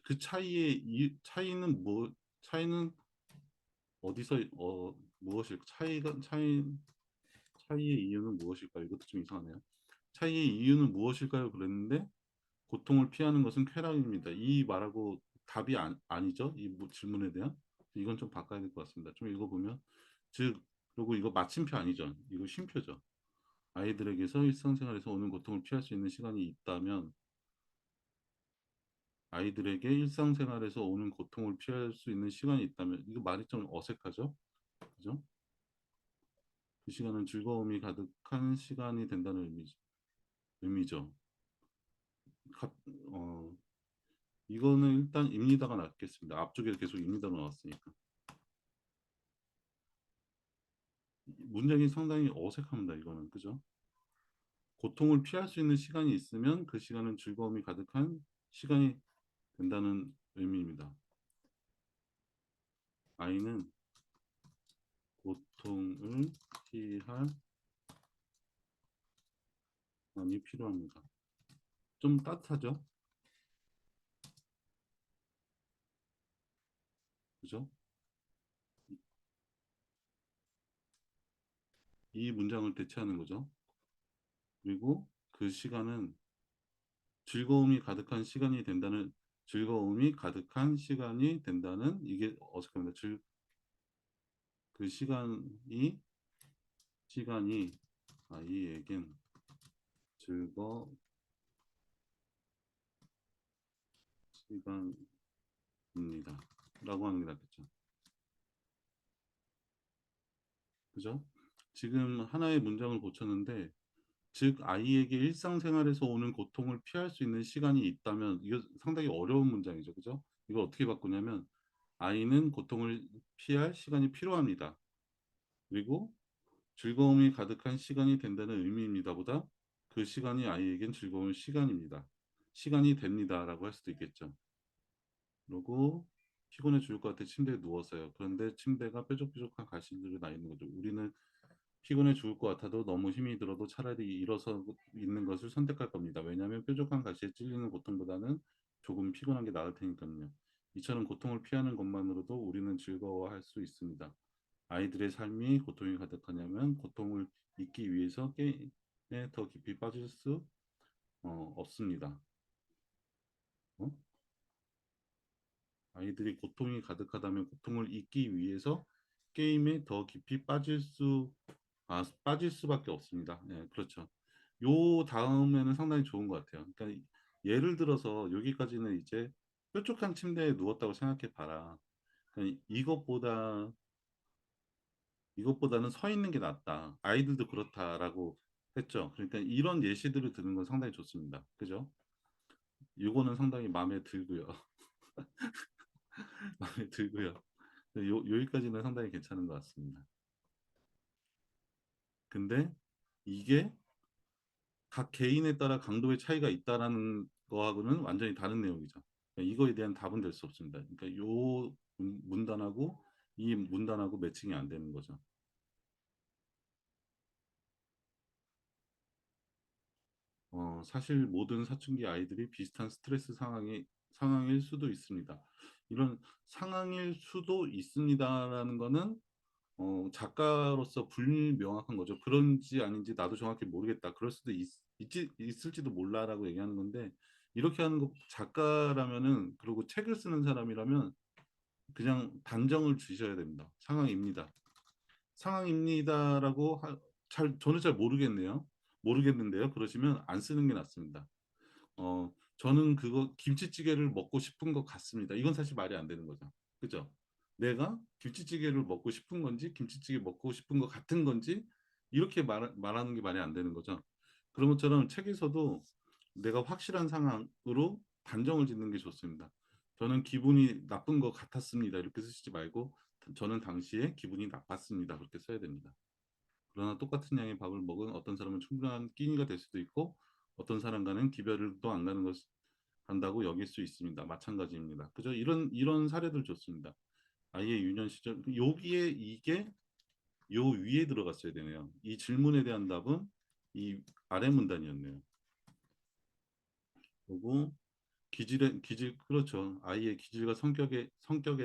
그 차이는 차이는 어디서 무엇일 차이의 이유는 무엇일까요? 이것도 좀 이상하네요. 차이의 이유는 무엇일까요? 그랬는데 고통을 피하는 것은 쾌락입니다. 이 말하고 답이 아니죠? 이 질문에 대한 이건 좀 바꿔야 될 것 같습니다. 좀 읽어보면 즉 그리고 이거 마침표 아니죠? 이거 쉼표죠. 아이들에게서 일상생활에서 오는 고통을 피할 수 있는 시간이 있다면 아이들에게 일상생활에서 오는 고통을 피할 수 있는 시간이 있다면 이거 말이 좀 어색하죠? 그죠? 그 시간은 즐거움이 가득한 시간이 된다는 의미죠. 갑- 어, 이거는 일단 입니다가 낫겠습니다. 앞쪽에 계속 입니다가 나왔으니까. 문장이 상당히 어색합니다. 이거는 그죠? 고통을 피할 수 있는 시간이 있으면 그 시간은 즐거움이 가득한 시간이 된다는 의미입니다. 아이는 고통을 피할 시간이 필요합니다. 좀 따뜻하죠? 그죠? 이 문장을 대체하는 거죠. 그리고 그 시간은 즐거움이 가득한 시간이 된다는 이게 어색합니다. 그 시간이 아이에겐 즐거 시간입니다. 라고 하는 게 낫겠죠. 그죠? 지금 하나의 문장을 고쳤는데 즉 아이에게 일상생활에서 오는 고통을 피할 수 있는 시간이 있다면 이거 상당히 어려운 문장이죠. 그죠? 이걸 어떻게 바꾸냐면 아이는 고통을 피할 시간이 필요합니다. 그리고 즐거움이 가득한 시간이 된다는 의미입니다보다 그 시간이 아이에겐 즐거운 시간입니다. 시간이 됩니다라고 할 수도 있겠죠. 그리고 피곤해 죽을 것 같아 침대에 누웠어요. 그런데 침대가 뾰족뾰족한 가시들이 나 있는 거죠. 우리는 피곤해 죽을 것 같아도 너무 힘이 들어도 차라리 일어서 있는 것을 선택할 겁니다. 왜냐하면 뾰족한 가시에 찔리는 고통보다는 조금 피곤한 게 나을 테니까요. 이처럼 고통을 피하는 것만으로도 우리는 즐거워할 수 있습니다. 아이들의 삶이 고통이 가득하냐면 고통을 잊기 위해서 게임에 더 깊이 빠질 수 없습니다. 어? 아이들이 고통이 가득하다면 고통을 잊기 위해서 게임에 더 깊이 빠질 수밖에 없습니다. 네, 그렇죠. 요 다음에는 상당히 좋은 것 같아요. 그러니까 예를 들어서 여기까지는 이제 뾰족한 침대에 누웠다고 생각해 봐라. 그러니까 이것보다는 서 있는 게 낫다. 아이들도 그렇다라고 했죠. 그러니까 이런 예시들을 드는 건 상당히 좋습니다. 그죠? 이거는 상당히 마음에 들고요. 마음에 들고요. 여기까지는 상당히 괜찮은 것 같습니다. 근데 이게 각 개인에 따라 강도의 차이가 있다라는 거하고는 완전히 다른 내용이죠. 그러니까 이거에 대한 답은 될 수 없습니다. 그러니까 요 문단하고 이 문단하고 매칭이 안 되는 거죠. 사실 모든 사춘기 아이들이 비슷한 스트레스 상황일 수도 있습니다. 이런 상황일 수도 있습니다라는 거는 작가로서 불명확한 거죠. 그런지 아닌지 나도 정확히 모르겠다. 그럴 수도 있을지도 몰라라고 얘기하는 건데, 이렇게 하는 거 작가라면은, 그리고 책을 쓰는 사람이라면 그냥 단정을 주셔야 됩니다. 상황입니다. 상황입니다라고 저는 잘 모르겠네요. 모르겠는데요. 그러시면 안 쓰는 게 낫습니다. 저는 그거 김치찌개를 먹고 싶은 것 같습니다. 이건 사실 말이 안 되는 거죠. 그죠? 내가 김치찌개를 먹고 싶은 건지, 김치찌개 먹고 싶은 것 같은 건지, 이렇게 말하는 게 말이 안 되는 거죠. 그런 것처럼 책에서도 내가 확실한 상황으로 단정을 짓는 게 좋습니다. 저는 기분이 나쁜 것 같았습니다. 이렇게 쓰시지 말고, 저는 당시에 기분이 나빴습니다. 그렇게 써야 됩니다. 그러나 똑같은 양의 밥을 먹은 어떤 사람은 충분한 끼니가 될 수도 있고, 어떤 사람과는 기별을 또 안 가는 것 한다고 여길 수 있습니다. 마찬가지입니다. 그죠? 이런 사례들 좋습니다. 아이의 유년 시절, 여기에 이게 요 위에 들어갔어야 되네요. 이 질문에 대한 답은 이 아래 문단이었네요. 그리고 기질, 그렇죠. 아이의 기질과 성격에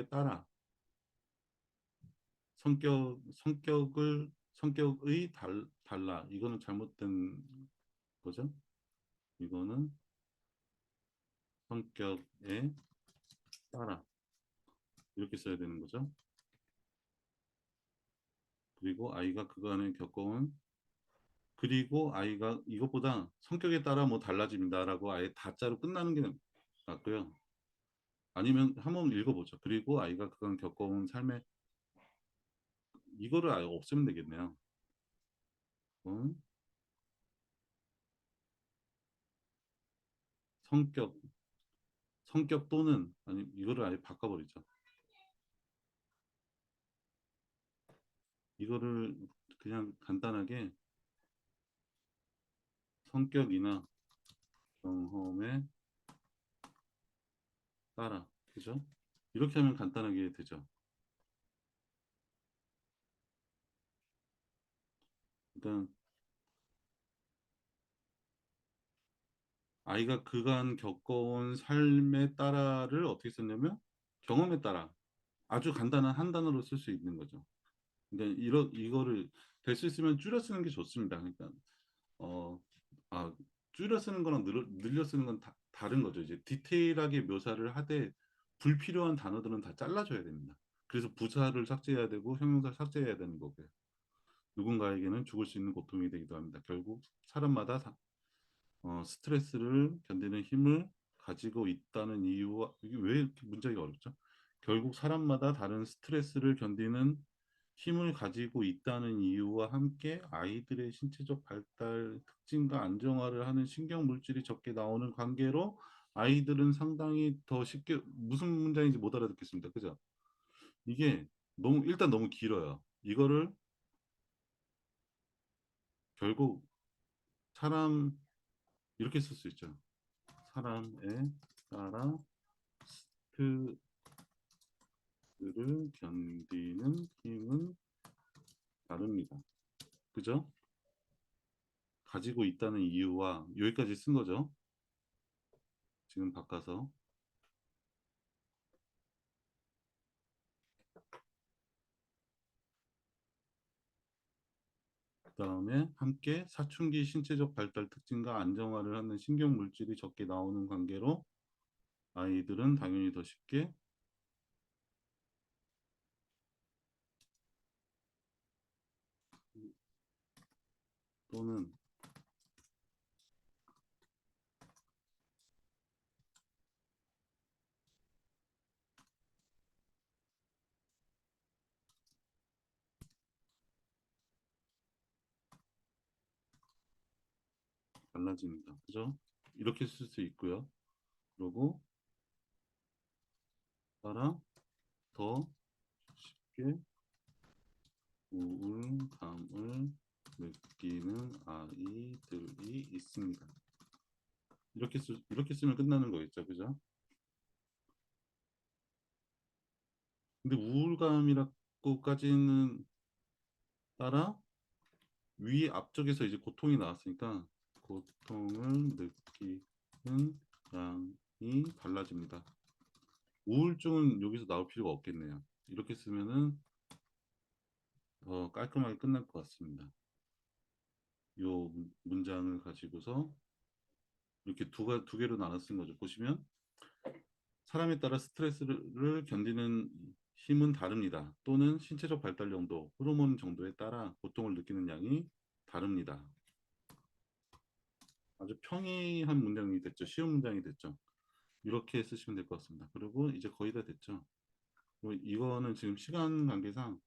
따라 성격의 달라. 이거는 잘못된 거죠. 이거는 성격에 따라 이렇게 써야 되는 거죠. 그리고 아이가 그간에 겪어온 그리고 아이가 이것보다 성격에 따라 뭐 달라집니다라고 아예 다자로 끝나는 게 낫고요. 아니면 한번 읽어보죠. 그리고 아이가 그간 겪어온 삶의 이거를 아예 없애면 되겠네요. 어? 성격 성격 또는 아니 이거를 아예 바꿔버리죠. 이거를 그냥 간단하게 성격이나 경험에 따라 그죠? 이렇게 하면 간단하게 되죠. 그러니까 아이가 그간 겪어온 삶에 따라를 어떻게 썼냐면 경험에 따라 아주 간단한 한 단어로 쓸 수 있는 거죠. 그러니까 이거를 될 수 있으면 줄여 쓰는 게 좋습니다. 그러니까 어, 아, 줄여 쓰는 거랑 늘려 쓰는 건 다른 거죠. 이제 디테일하게 묘사를 하되 불필요한 단어들은 다 잘라줘야 됩니다. 그래서 부사를 삭제해야 되고 형용사를 삭제해야 되는 거고요. 누군가에게는 죽을 수 있는 고통이 되기도 합니다. 결국 사람마다 스트레스를 견디는 힘을 가지고 있다는 이유와 이게 왜 이렇게 문제가 어렵죠? 결국 사람마다 다른 스트레스를 견디는 힘을 가지고 있다는 이유와 함께 아이들의 신체적 발달 특징과 안정화를 하는 신경 물질이 적게 나오는 관계로 아이들은 상당히 더 쉽게 무슨 문장인지 못 알아듣겠습니다. 그죠? 이게 일단 너무 길어요. 이거를 결국 사람 이렇게 쓸 수 있죠. 사람에 따라 스트레스를 견디는 힘은 다릅니다. 그죠? 가지고 있다는 이유와 여기까지 쓴 거죠. 지금 바꿔서 그다음에 함께 사춘기 신체적 발달 특징과 안정화를 하는 신경 물질이 적게 나오는 관계로 아이들은 당연히 더 쉽게 또는 달라집니다. 그죠? 이렇게 쓸 수 있고요. 그리고 따라 더 쉽게 우울감을 느끼는 아이들이 있습니다. 이렇게 쓰면 끝나는 거겠죠, 그죠? 근데 우울감이라 욕구까지는 따라 위 앞쪽에서 이제 고통이 나왔으니까 고통을 느끼는 양이 달라집니다. 우울증은 여기서 나올 필요가 없겠네요. 이렇게 쓰면은 더 깔끔하게 끝날 것 같습니다. 요 문장을 가지고서 이렇게 두 개로 나눠 쓴 거죠. 보시면 사람에 따라 스트레스를 견디는 힘은 다릅니다. 또는 신체적 발달 정도, 호르몬 정도에 따라 고통을 느끼는 양이 다릅니다. 아주 평이한 문장이 됐죠. 쉬운 문장이 됐죠. 이렇게 쓰시면 될 것 같습니다. 그리고 이제 거의 다 됐죠. 그리고 이거는 지금 시간 관계상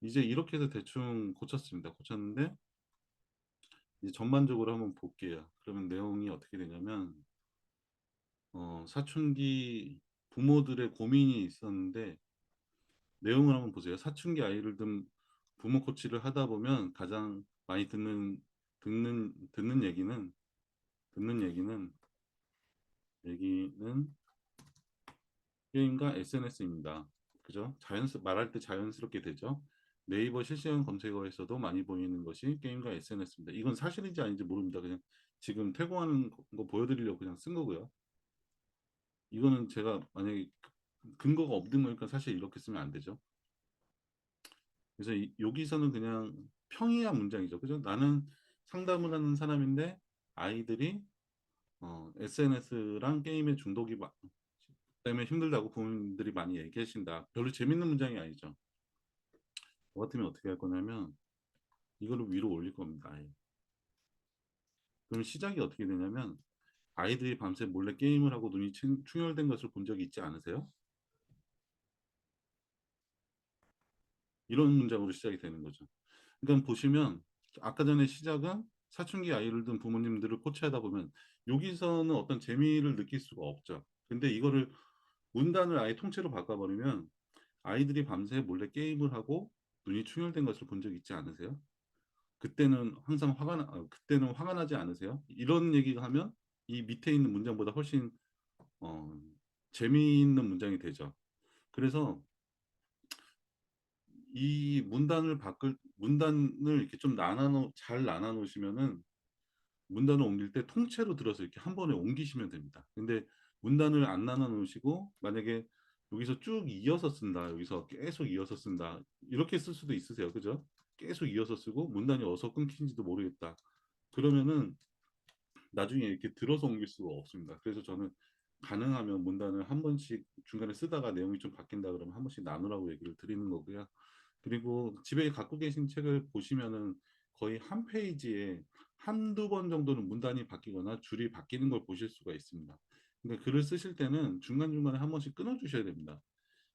이제 이렇게 해서 대충 고쳤습니다. 고쳤는데 이제 전반적으로 한번 볼게요. 그러면 내용이 어떻게 되냐면 사춘기 부모들의 고민이 있었는데 내용을 한번 보세요. 사춘기 아이를 둔 부모 코치를 하다 보면 가장 많이 듣는 얘기는 게임과 SNS입니다. 그죠? 말할 때 자연스럽게 되죠. 네이버 실시간 검색어에서도 많이 보이는 것이 게임과 SNS입니다. 이건 사실인지 아닌지 모릅니다. 그냥 지금 퇴고하는 거 보여드리려고 그냥 쓴 거고요. 이거는 제가 만약에 근거가 없는 거니까 사실 이렇게 쓰면 안 되죠. 그래서 여기서는 그냥 평이한 문장이죠. 그죠? 나는 상담을 하는 사람인데 아이들이 SNS랑 게임에 중독이 때문에 힘들다고 부모님들이 많이 얘기하신다. 별로 재밌는 문장이 아니죠. 저 같으면 어떻게 할 거냐면 이거를 위로 올릴 겁니다. 아예. 그럼 시작이 어떻게 되냐면 아이들이 밤새 몰래 게임을 하고 눈이 충혈된 것을 본 적이 있지 않으세요? 이런 문장으로 시작이 되는 거죠. 그러니까 보시면 아까 전에 시작은 사춘기 아이를 둔 부모님들을 코치하다 보면 여기서는 어떤 재미를 느낄 수가 없죠. 근데 이거를 문단을 아예 통째로 바꿔버리면 아이들이 밤새 몰래 게임을 하고 눈이 충혈된 것을 본 적 있지 않으세요? 그때는 화가 나지 않으세요? 이런 얘기가 하면 이 밑에 있는 문장보다 훨씬 어, 재미있는 문장이 되죠. 그래서 이 문단을 이렇게 좀 잘 나눠 놓으시면은 문단을 옮길 때 통째로 들어서 이렇게 한 번에 옮기시면 됩니다. 근데 문단을 안 나눠 놓으시고 만약에 여기서 쭉 이어서 쓴다. 여기서 계속 이어서 쓴다. 이렇게 쓸 수도 있으세요. 그죠? 계속 이어서 쓰고 문단이 어디서 끊긴지도 모르겠다. 그러면은 나중에 이렇게 들어서 옮길 수가 없습니다. 그래서 저는 가능하면 문단을 한 번씩 중간에 쓰다가 내용이 좀 바뀐다 그러면 한 번씩 나누라고 얘기를 드리는 거고요. 그리고 집에 갖고 계신 책을 보시면은 거의 한 페이지에 한두 번 정도는 문단이 바뀌거나 줄이 바뀌는 걸 보실 수가 있습니다. 근데 글을 쓰실 때는 중간중간에 한 번씩 끊어 주셔야 됩니다.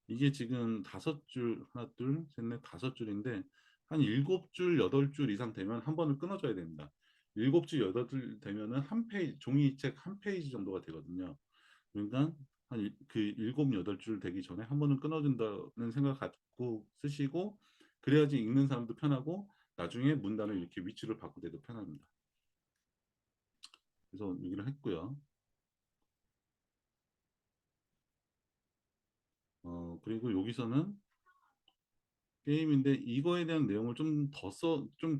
이게 지금 다섯 줄, 하나, 둘, 셋, 넷, 다섯 줄인데 한 일곱 줄, 여덟 줄 이상 되면 한 번은 끊어줘야 됩니다. 일곱 줄, 여덟 줄 되면은 한 페이지, 종이책 한 페이지 정도가 되거든요. 그러니까 한 그 일곱, 여덟 줄 되기 전에 한 번은 끊어준다는 생각 갖고 쓰시고 그래야지 읽는 사람도 편하고 나중에 문단을 이렇게 위치를 바꾸기도 편합니다. 그래서 얘기를 했고요. 그리고 여기서는 게임인데 이거에 대한 내용을 좀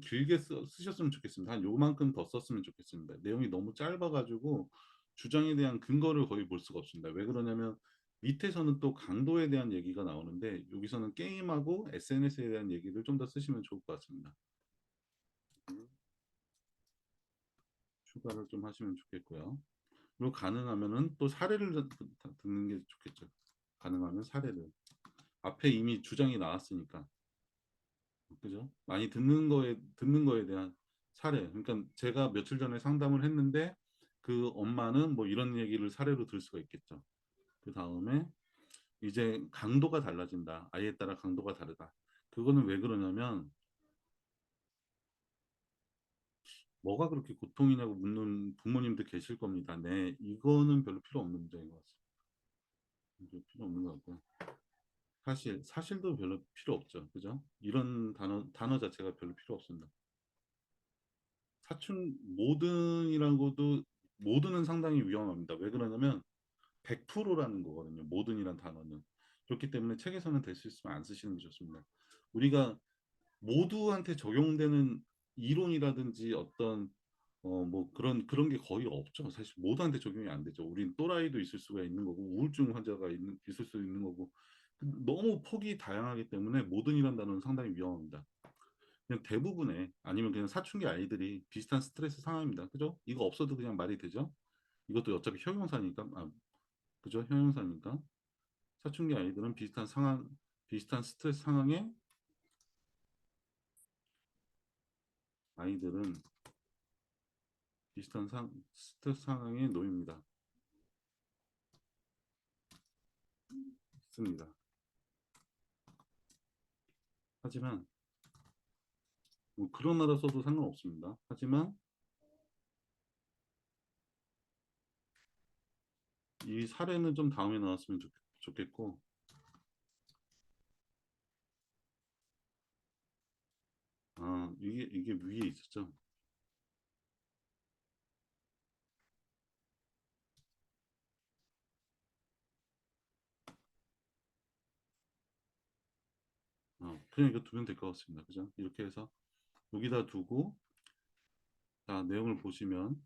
길게 쓰셨으면 좋겠습니다. 한 요만큼 더 썼으면 좋겠습니다. 내용이 너무 짧아가지고 주장에 대한 근거를 거의 볼 수가 없습니다. 왜 그러냐면 밑에서는 또 강도에 대한 얘기가 나오는데 여기서는 게임하고 SNS에 대한 얘기를 좀 더 쓰시면 좋을 것 같습니다. 추가를 좀 하시면 좋겠고요. 그리고 가능하면은 또 사례를 듣는 게 좋겠죠. 가능하면 사례를. 앞에 이미 주장이 나왔으니까. 그죠? 많이 듣는 거에 대한 사례. 그러니까 제가 며칠 전에 상담을 했는데 그 엄마는 뭐 이런 얘기를 사례로 들 수가 있겠죠. 그 다음에 이제 강도가 달라진다. 아이에 따라 강도가 다르다. 그거는 왜 그러냐면 뭐가 그렇게 고통이냐고 묻는 부모님도 계실 겁니다. 네, 이거는 별로 필요 없는 문제인 것 같습니다. 필요 없는 것 같고 사실도 별로 필요 없죠. 그죠? 이런 단어 자체가 별로 필요 없습니다. 모든이라고도 모든은 상당히 위험합니다. 왜 그러냐면 100%라는 거거든요. 모든이란 단어는. 그렇기 때문에 책에서는 될 수 있으면 안 쓰시는 게 좋습니다. 우리가 모두한테 적용되는 이론이라든지 어떤 뭐 그런 게 거의 없죠. 사실 모두한테 적용이 안 되죠. 우린 또라이도 있을 수가 있는 거고 우울증 환자가 있을 수 있는 거고 너무 폭이 다양하기 때문에 모든이란 단어는 상당히 위험합니다. 그냥 대부분의 아니면 그냥 사춘기 아이들이 비슷한 스트레스 상황입니다. 그죠? 이거 없어도 그냥 말이 되죠? 이것도 어차피 형용사니까 그죠? 형용사니까 사춘기 아이들은 비슷한 상황, 비슷한 스트레스 상황에 아이들은 비슷한 스트레스 상황에 놓입니다. 있습니다. 하지만 뭐 그런 나라 써도 상관없습니다. 하지만 이 사례는 좀 다음에 나왔으면 좋겠고, 이게 위에 있었죠. 그냥 이거 두면 될 것 같습니다. 그죠? 이렇게 해서 여기다 두고, 자, 내용을 보시면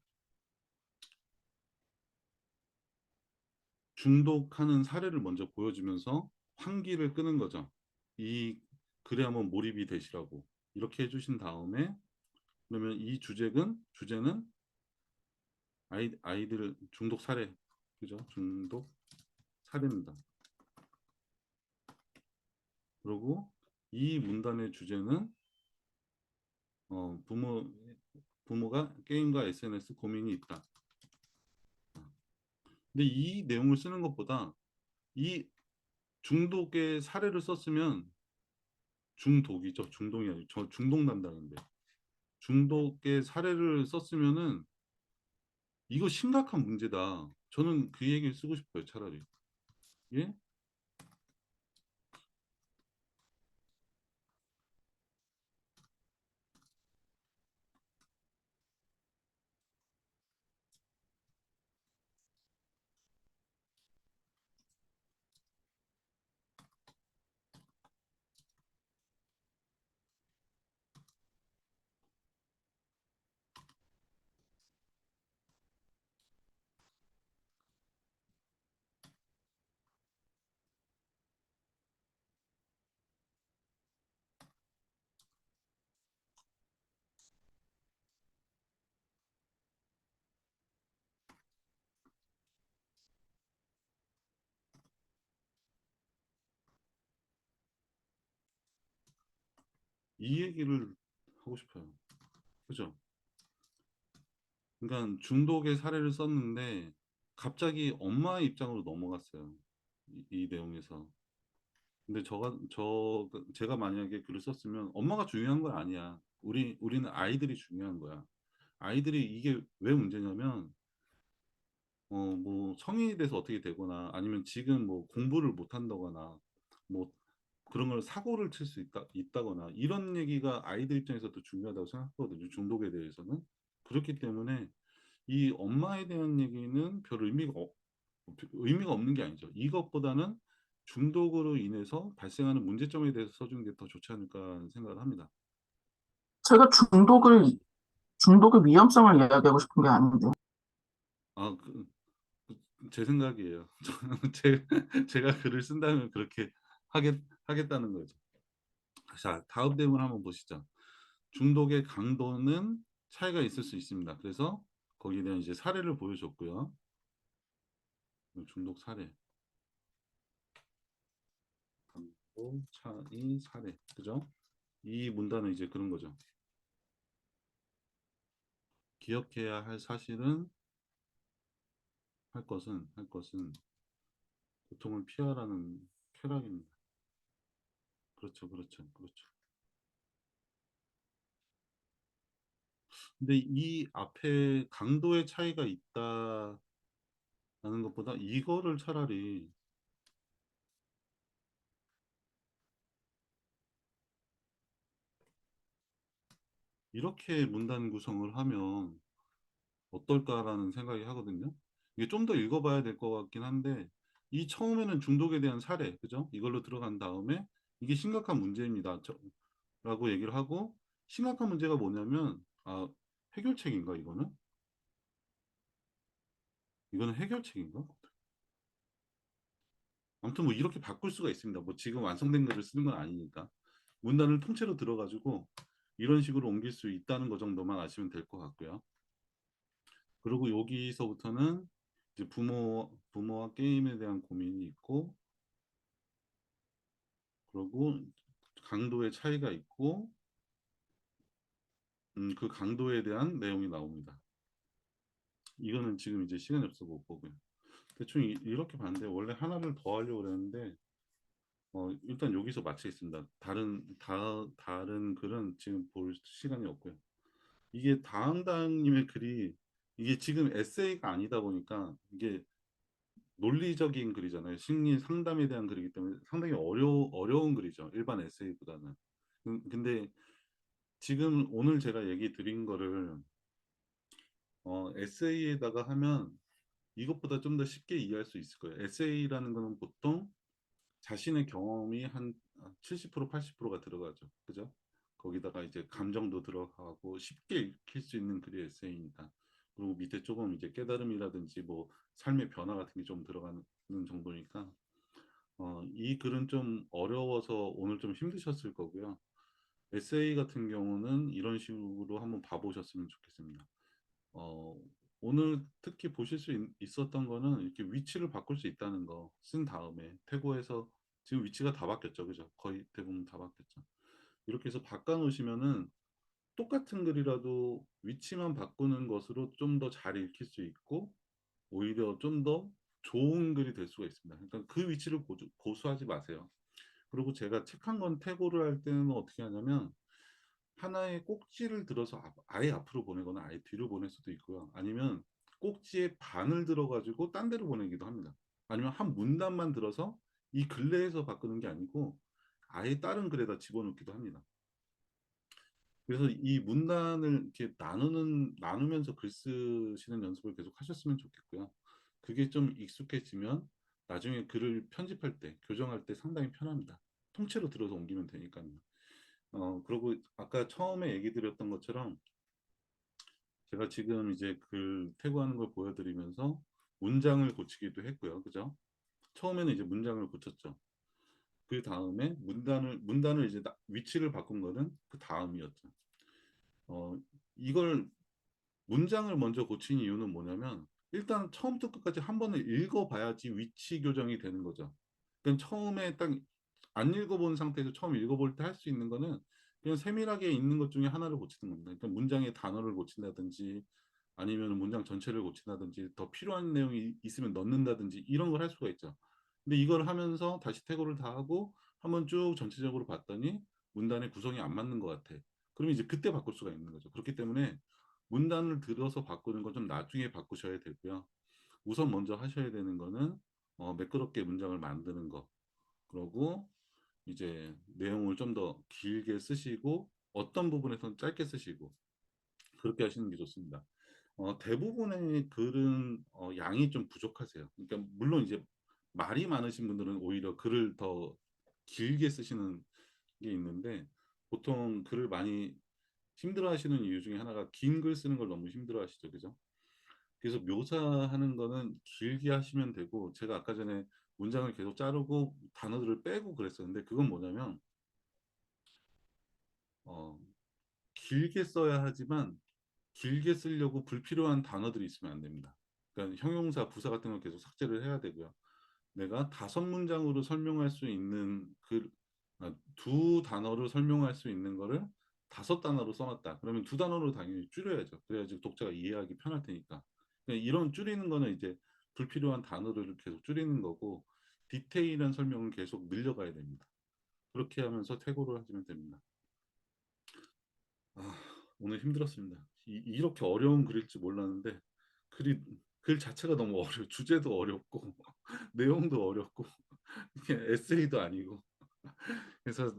중독하는 사례를 먼저 보여주면서 환기를 끄는 거죠. 이 그래야만 몰입이 되시라고 이렇게 해주신 다음에 그러면 이 주제는 아이들 중독 사례 그죠? 중독 사례입니다. 그리고 이 문단의 주제는 부모가 게임과 SNS 고민이 있다. 근데 이 내용을 쓰는 것보다 이 중독의 사례를 썼으면 중독이죠. 중독이 아니고 저 중독 난다는데 중독의 사례를 썼으면은 이거 심각한 문제다. 저는 그 얘기를 쓰고 싶어요. 차라리. 예? 이 얘기를 하고 싶어요. 그죠? 그러니까 중독의 사례를 썼는데 갑자기 엄마의 입장으로 넘어갔어요. 이 내용에서. 근데 제가 만약에 글을 썼으면 엄마가 중요한 건 아니야. 우리는 아이들이 중요한 거야. 아이들이 이게 왜 문제냐면 뭐 성인이 돼서 어떻게 되거나 아니면 지금 뭐 공부를 못 한다거나 뭐 그런 걸 사고를 칠 수 있다거나 이런 얘기가 아이들 입장에서도 중요하다고 생각하거든요. 중독에 대해서는. 그렇기 때문에 이 엄마에 대한 얘기는 별 의미가 없는 게 아니죠. 이것보다는 중독으로 인해서 발생하는 문제점에 대해서 써주는 게 더 좋지 않을까 하는 생각을 합니다. 제가 중독의 위험성을 이야기하고 싶은 게 아닌데. 아, 제 생각이에요. 제가 글을 쓴다면 그렇게 하겠다는 거죠. 자, 다음 내용을 한번 보시죠. 중독의 강도는 차이가 있을 수 있습니다. 그래서 거기에 대한 이제 사례를 보여줬고요. 중독 사례, 강도 차이 사례, 그죠? 이 문단은 이제 그런 거죠. 기억해야 할 사실은 할 것은 고통을 피하라는 쾌락입니다. 그렇죠, 그렇죠, 그렇죠. 근데 이 앞에 강도의 차이가 있다라는 것보다 이거를 차라리 이렇게 문단 구성을 하면 어떨까라는 생각이 하거든요. 이게 좀 더 읽어봐야 될 것 같긴 한데 이 처음에는 중독에 대한 사례, 그죠? 이걸로 들어간 다음에 이게 심각한 문제입니다. 라고 얘기를 하고 심각한 문제가 뭐냐면 해결책인가 이거는? 이거는 해결책인가? 아무튼 뭐 이렇게 바꿀 수가 있습니다. 뭐 지금 완성된 글을 쓰는 건 아니니까 문단을 통째로 들어가지고 이런 식으로 옮길 수 있다는 거 정도만 아시면 될 것 같고요. 그리고 여기서부터는 이제 부모와 게임에 대한 고민이 있고, 그리고 강도의 차이가 있고, 그 강도에 대한 내용이 나옵니다. 이거는 지금 이제 시간이 없어서 못 보고요. 대충 이렇게 봤는데 원래 하나를 더 하려고 그랬는데 일단 여기서 마치겠습니다. 다른 글은 지금 볼 시간이 없고요. 이게 다음당님의 글이 이게 지금 에세이가 아니다 보니까 이게 논리적인 글이잖아요. 심리 상담에 대한 글이기 때문에 상당히 어려운 글이죠. 일반 에세이보다는. 근데 지금 오늘 제가 얘기 드린 거를 에세이에다가 하면 이것보다 좀 더 쉽게 이해할 수 있을 거예요. 에세이라는 거는 보통 자신의 경험이 한 70%, 80%가 들어가죠. 그죠? 거기다가 이제 감정도 들어가고 쉽게 읽힐 수 있는 글이 에세이니까. 그리고 밑에 조금 이제 깨달음이라든지 뭐 삶의 변화 같은 게 좀 들어가는 정도니까 이 글은 좀 어려워서 오늘 좀 힘드셨을 거고요. 에세이 같은 경우는 이런 식으로 한번 봐보셨으면 좋겠습니다. 어, 오늘 특히 보실 수 있었던 거는 이렇게 위치를 바꿀 수 있다는 거 쓴 다음에 태고에서 지금 위치가 다 바뀌었죠. 그죠? 거의 대부분 다 바뀌었죠. 이렇게 해서 바꿔 놓으시면은 똑같은 글이라도 위치만 바꾸는 것으로 좀 더 잘 읽힐 수 있고 오히려 좀 더 좋은 글이 될 수가 있습니다. 그러니까 그 위치를 고수하지 마세요. 그리고 제가 책 한 권 태고를 할 때는 어떻게 하냐면 하나의 꼭지를 들어서 아예 앞으로 보내거나 아예 뒤로 보낼 수도 있고요. 아니면 꼭지의 반을 들어가지고 딴 데로 보내기도 합니다. 아니면 한 문단만 들어서 이 글내에서 바꾸는 게 아니고 아예 다른 글에다 집어넣기도 합니다. 그래서 이 문단을 이렇게 나누면서 글 쓰시는 연습을 계속 하셨으면 좋겠고요. 그게 좀 익숙해지면 나중에 글을 편집할 때, 교정할 때 상당히 편합니다. 통째로 들어서 옮기면 되니까요. 그리고 아까 처음에 얘기 드렸던 것처럼 제가 지금 이제 글 태고하는 걸 보여드리면서 문장을 고치기도 했고요. 그죠? 처음에는 이제 문장을 고쳤죠. 그 다음에 문단을 이제 위치를 바꾼 거는 그 다음이었죠. 어, 이걸 문장을 먼저 고친 이유는 뭐냐면 일단 처음부터 끝까지 한 번을 읽어봐야지 위치 교정이 되는 거죠. 그러니까 처음에 딱 안 읽어본 상태에서 처음 읽어볼 때 할 수 있는 거는 그냥 세밀하게 있는 것 중에 하나를 고치는 겁니다. 그러니까 문장의 단어를 고친다든지 아니면 문장 전체를 고친다든지 더 필요한 내용이 있으면 넣는다든지 이런 걸 할 수가 있죠. 근데 이걸 하면서 다시 태고를 다 하고 한번 쭉 전체적으로 봤더니 문단의 구성이 안 맞는 것 같아. 그러면 이제 그때 바꿀 수가 있는 거죠. 그렇기 때문에 문단을 들어서 바꾸는 건 좀 나중에 바꾸셔야 되고요. 우선 먼저 하셔야 되는 거는 매끄럽게 문장을 만드는 거. 그러고 이제 내용을 좀 더 길게 쓰시고 어떤 부분에서는 짧게 쓰시고 그렇게 하시는 게 좋습니다. 대부분의 글은 양이 좀 부족하세요. 그러니까 물론 이제 말이 많으신 분들은 오히려 글을 더 길게 쓰시는 게 있는데 보통 글을 많이 힘들어하시는 이유 중에 하나가 긴 글 쓰는 걸 너무 힘들어하시죠, 그죠? 그래서 묘사하는 거는 길게 하시면 되고 제가 아까 전에 문장을 계속 자르고 단어들을 빼고 그랬었는데 그건 뭐냐면 어, 길게 써야 하지만 길게 쓰려고 불필요한 단어들이 있으면 안 됩니다. 그러니까 형용사, 부사 같은 건 계속 삭제를 해야 되고요. 내가 5문장으로 설명할 수 있는 두 단어로 설명할 수 있는 거를 5단어로 써놨다. 그러면 2단어로 당연히 줄여야죠. 그래야지 독자가 이해하기 편할 테니까. 그러니까 이런 줄이는 거는 이제 불필요한 단어들을 계속 줄이는 거고 디테일한 설명은 계속 늘려가야 됩니다. 그렇게 하면서 퇴고를 하시면 됩니다. 아, 오늘 힘들었습니다. 이렇게 어려운 글일 줄 몰랐는데 글이 글 자체가 너무 주제도 어렵고 내용도 어렵고 이게 에세이도 아니고 그래서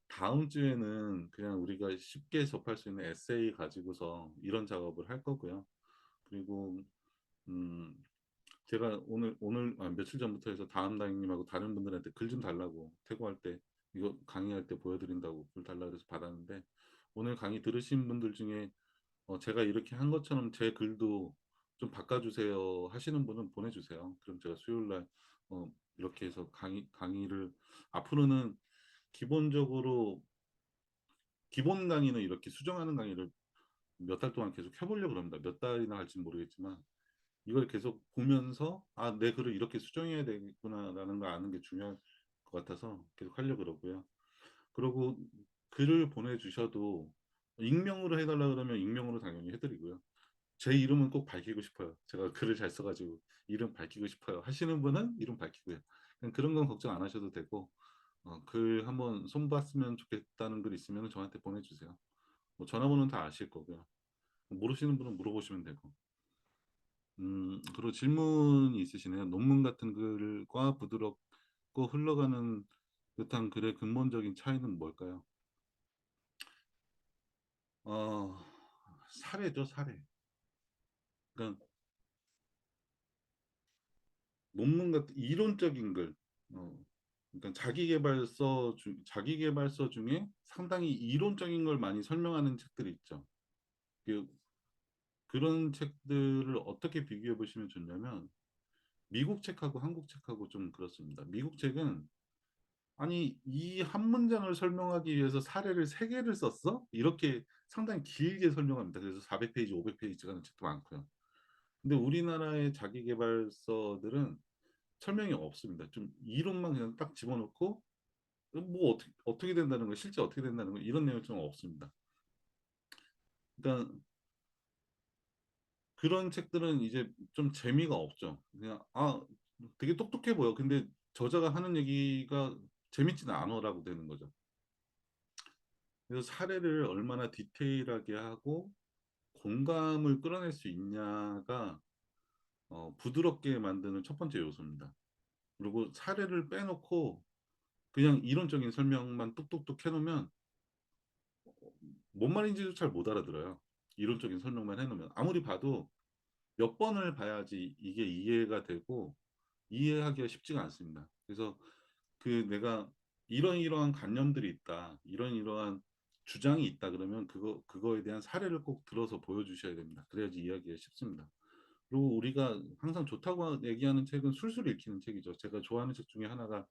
다음 주에는 그냥 우리가 쉽게 접할 수 있는 에세이 가지고서 이런 작업을 할 거고요. 그리고 음, 제가 며칠 전부터 해서 다음 다행님하고 다른 분들한테 글 좀 달라고 퇴고할 때 이거 강의할 때 보여드린다고 글 달라 그래서 받았는데 오늘 강의 들으신 분들 중에 제가 이렇게 한 것처럼 제 글도 좀 바꿔주세요 하시는 분은 보내주세요. 그럼 제가 수요일 날 이렇게 해서 강의를 앞으로는 기본적으로 기본 강의는 이렇게 수정하는 강의를 몇 달 동안 계속 해보려고 합니다. 몇 달이나 할지는 모르겠지만 이걸 계속 보면서 아, 내 글을 이렇게 수정해야 되겠구나라는 걸 아는 게 중요할 것 같아서 계속 하려고 그러고요. 그리고 글을 보내주셔도 익명으로 해달라 그러면 익명으로 당연히 해드리고요. 제 이름은 꼭 밝히고 싶어요. 제가 글을 잘 써가지고 이름 밝히고 싶어요. 하시는 분은 이름 밝히고요. 그냥 그런 건 걱정 안 하셔도 되고 글 한번 손봤으면 좋겠다는 글 있으면 저한테 보내주세요. 뭐 전화번호는 다 아실 거고요. 모르시는 분은 물어보시면 되고. 그리고 질문이 있으시네요. 논문 같은 글과 부드럽고 흘러가는 듯한 글의 근본적인 차이는 뭘까요? 어, 사례죠, 사례. 그러니까 논문 같은 이론적인 글, 그러니까 자기계발서 중에 상당히 이론적인 걸 많이 설명하는 책들이 있죠. 그, 그런 책들을 어떻게 비교해 보시면 좋냐면 미국 책하고 한국 책하고 좀 그렇습니다. 미국 책은 아니 이 한 문장을 설명하기 위해서 사례를 세 개를 썼어? 이렇게 상당히 길게 설명합니다. 그래서 400페이지, 500페이지 가는 책도 많고요. 근데 우리나라의 자기계발서들은 설명이 없습니다. 좀 이론만 그냥 딱 집어넣고 뭐 어떻게 된다는 거, 실제 어떻게 된다는 거 이런 내용 좀 없습니다. 그러니까 그런 책들은 이제 좀 재미가 없죠. 그냥 아 되게 똑똑해 보여. 근데 저자가 하는 얘기가 재밌지는 않아라고 되는 거죠. 그래서 사례를 얼마나 디테일하게 하고 공감을 끌어낼 수 있냐가 부드럽게 만드는 첫 번째 요소입니다. 그리고 사례를 빼놓고 그냥 이론적인 설명만 뚝뚝뚝 해놓으면 뭔 말인지도 잘 못 알아들어요. 이론적인 설명만 해놓으면 아무리 봐도 몇 번을 봐야지 이게 이해가 되고 이해하기가 쉽지가 않습니다. 그래서 그 내가 이러이러한 관념들이 있다, 이러이러한 주장이 있다 그러면 그거에 대한 사례를 꼭 들어서 보여주셔야 됩니다. 그래야지 이해하기가 쉽습니다. 그리고 우리가 항상 좋다고 얘기하는 책은 술술 읽히는 책이죠. 제가 좋아하는 책 중에 하나가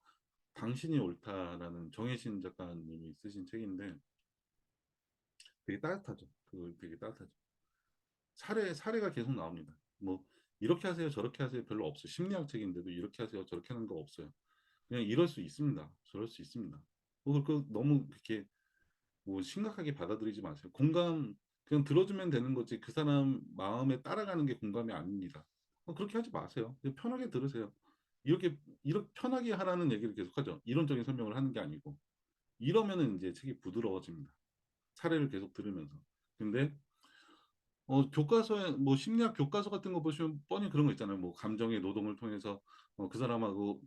당신이 옳다라는 정혜신 작가님이 쓰신 책인데 되게 따뜻하죠. 그 되게 따뜻하죠. 사례가 계속 나옵니다. 뭐 이렇게 하세요, 저렇게 하세요 별로 없어요. 심리학 책인데도 이렇게 하세요, 저렇게 하는 거 없어요. 그냥 이럴 수 있습니다. 저럴 수 있습니다. 너무 그렇게 뭐 심각하게 받아들이지 마세요. 공감 그냥 들어주면 되는 거지 그 사람 마음에 따라가는 게 공감이 아닙니다. 그렇게 하지 마세요. 그냥 편하게 들으세요. 이렇게 편하게 하라는 얘기를 계속하죠. 이론적인 설명을 하는 게 아니고 이러면은 이제 책이 부드러워집니다. 사례를 계속 들으면서. 근데 교과서에 뭐 심리학 교과서 같은 거 보시면 뻔히 그런 거 있잖아요. 뭐 감정의 노동을 통해서 그 사람하고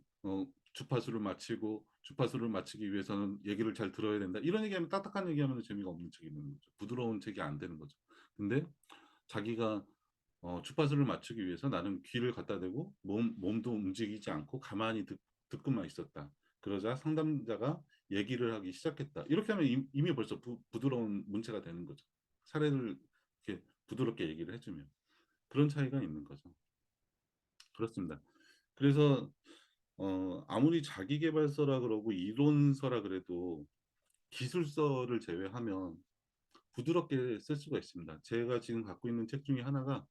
주파수를 맞추고 주파수를 맞추기 위해서는 얘기를 잘 들어야 된다. 이런 얘기하면 딱딱한 얘기하면 재미가 없는 책이 되는 거죠. 부드러운 책이 안 되는 거죠. 근데 자기가 주파수를 맞추기 위해서 나는 귀를 갖다 대고 몸도 움직이지 않고 가만히 듣고만 있었다. 그러자 상담자가 얘기를 하기 시작했다. 이렇게 하면 이미 벌써 부드러운 문체가 되는 거죠. 사례를 이렇게 부드럽게 얘기를 해주면 그런 차이가 있는 거죠. 그렇습니다. 그래서 아무리 자기계발서라 그러고 이론서라 그래도 기술서를 제외하면 부드럽게 쓸 수가 있습니다. 제가 지금 갖고 있는 책 중에 하나가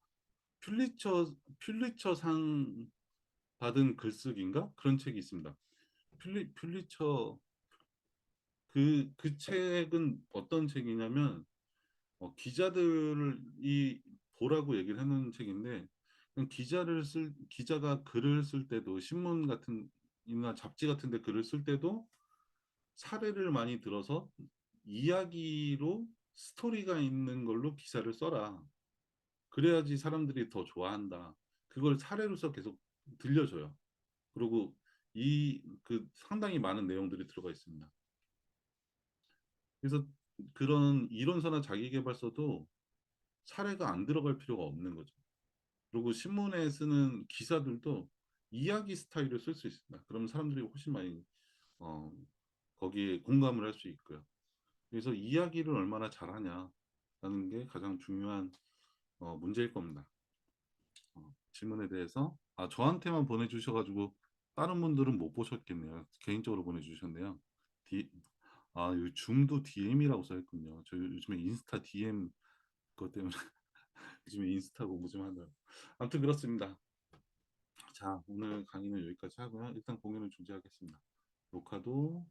퓰리처상 받은 글쓰기인가 그런 책이 있습니다. 퓰리처 그 책은 어떤 책이냐면 기자들이 보라고 얘기를 해놓은 책인데 기자가 글을 쓸 때도 신문 같은 이나 잡지 같은 데 글을 쓸 때도 사례를 많이 들어서 이야기로 스토리가 있는 걸로 기사를 써라. 그래야지 사람들이 더 좋아한다. 그걸 사례로서 계속 들려줘요. 그리고 그 상당히 많은 내용들이 들어가 있습니다. 그래서 그런 이론서나 자기계발서도 사례가 안 들어갈 필요가 없는 거죠. 그리고 신문에 쓰는 기사들도 이야기 스타일을 쓸 수 있습니다. 그러면 사람들이 훨씬 많이 어, 거기에 공감을 할 수 있고요. 그래서 이야기를 얼마나 잘하냐라는 게 가장 중요한 문제일 겁니다. 질문에 대해서 저한테만 보내주셔가지고 다른 분들은 못 보셨겠네요. 개인적으로 보내주셨네요. D, 여기 줌도 DM이라고 써있군요. 저 요즘에 인스타 DM 그것 때문에 요즘에 인스타 공부 좀 하느라. 아무튼 그렇습니다. 자, 오늘 강의는 여기까지 하고요. 일단 공유는 중지하겠습니다. 녹화도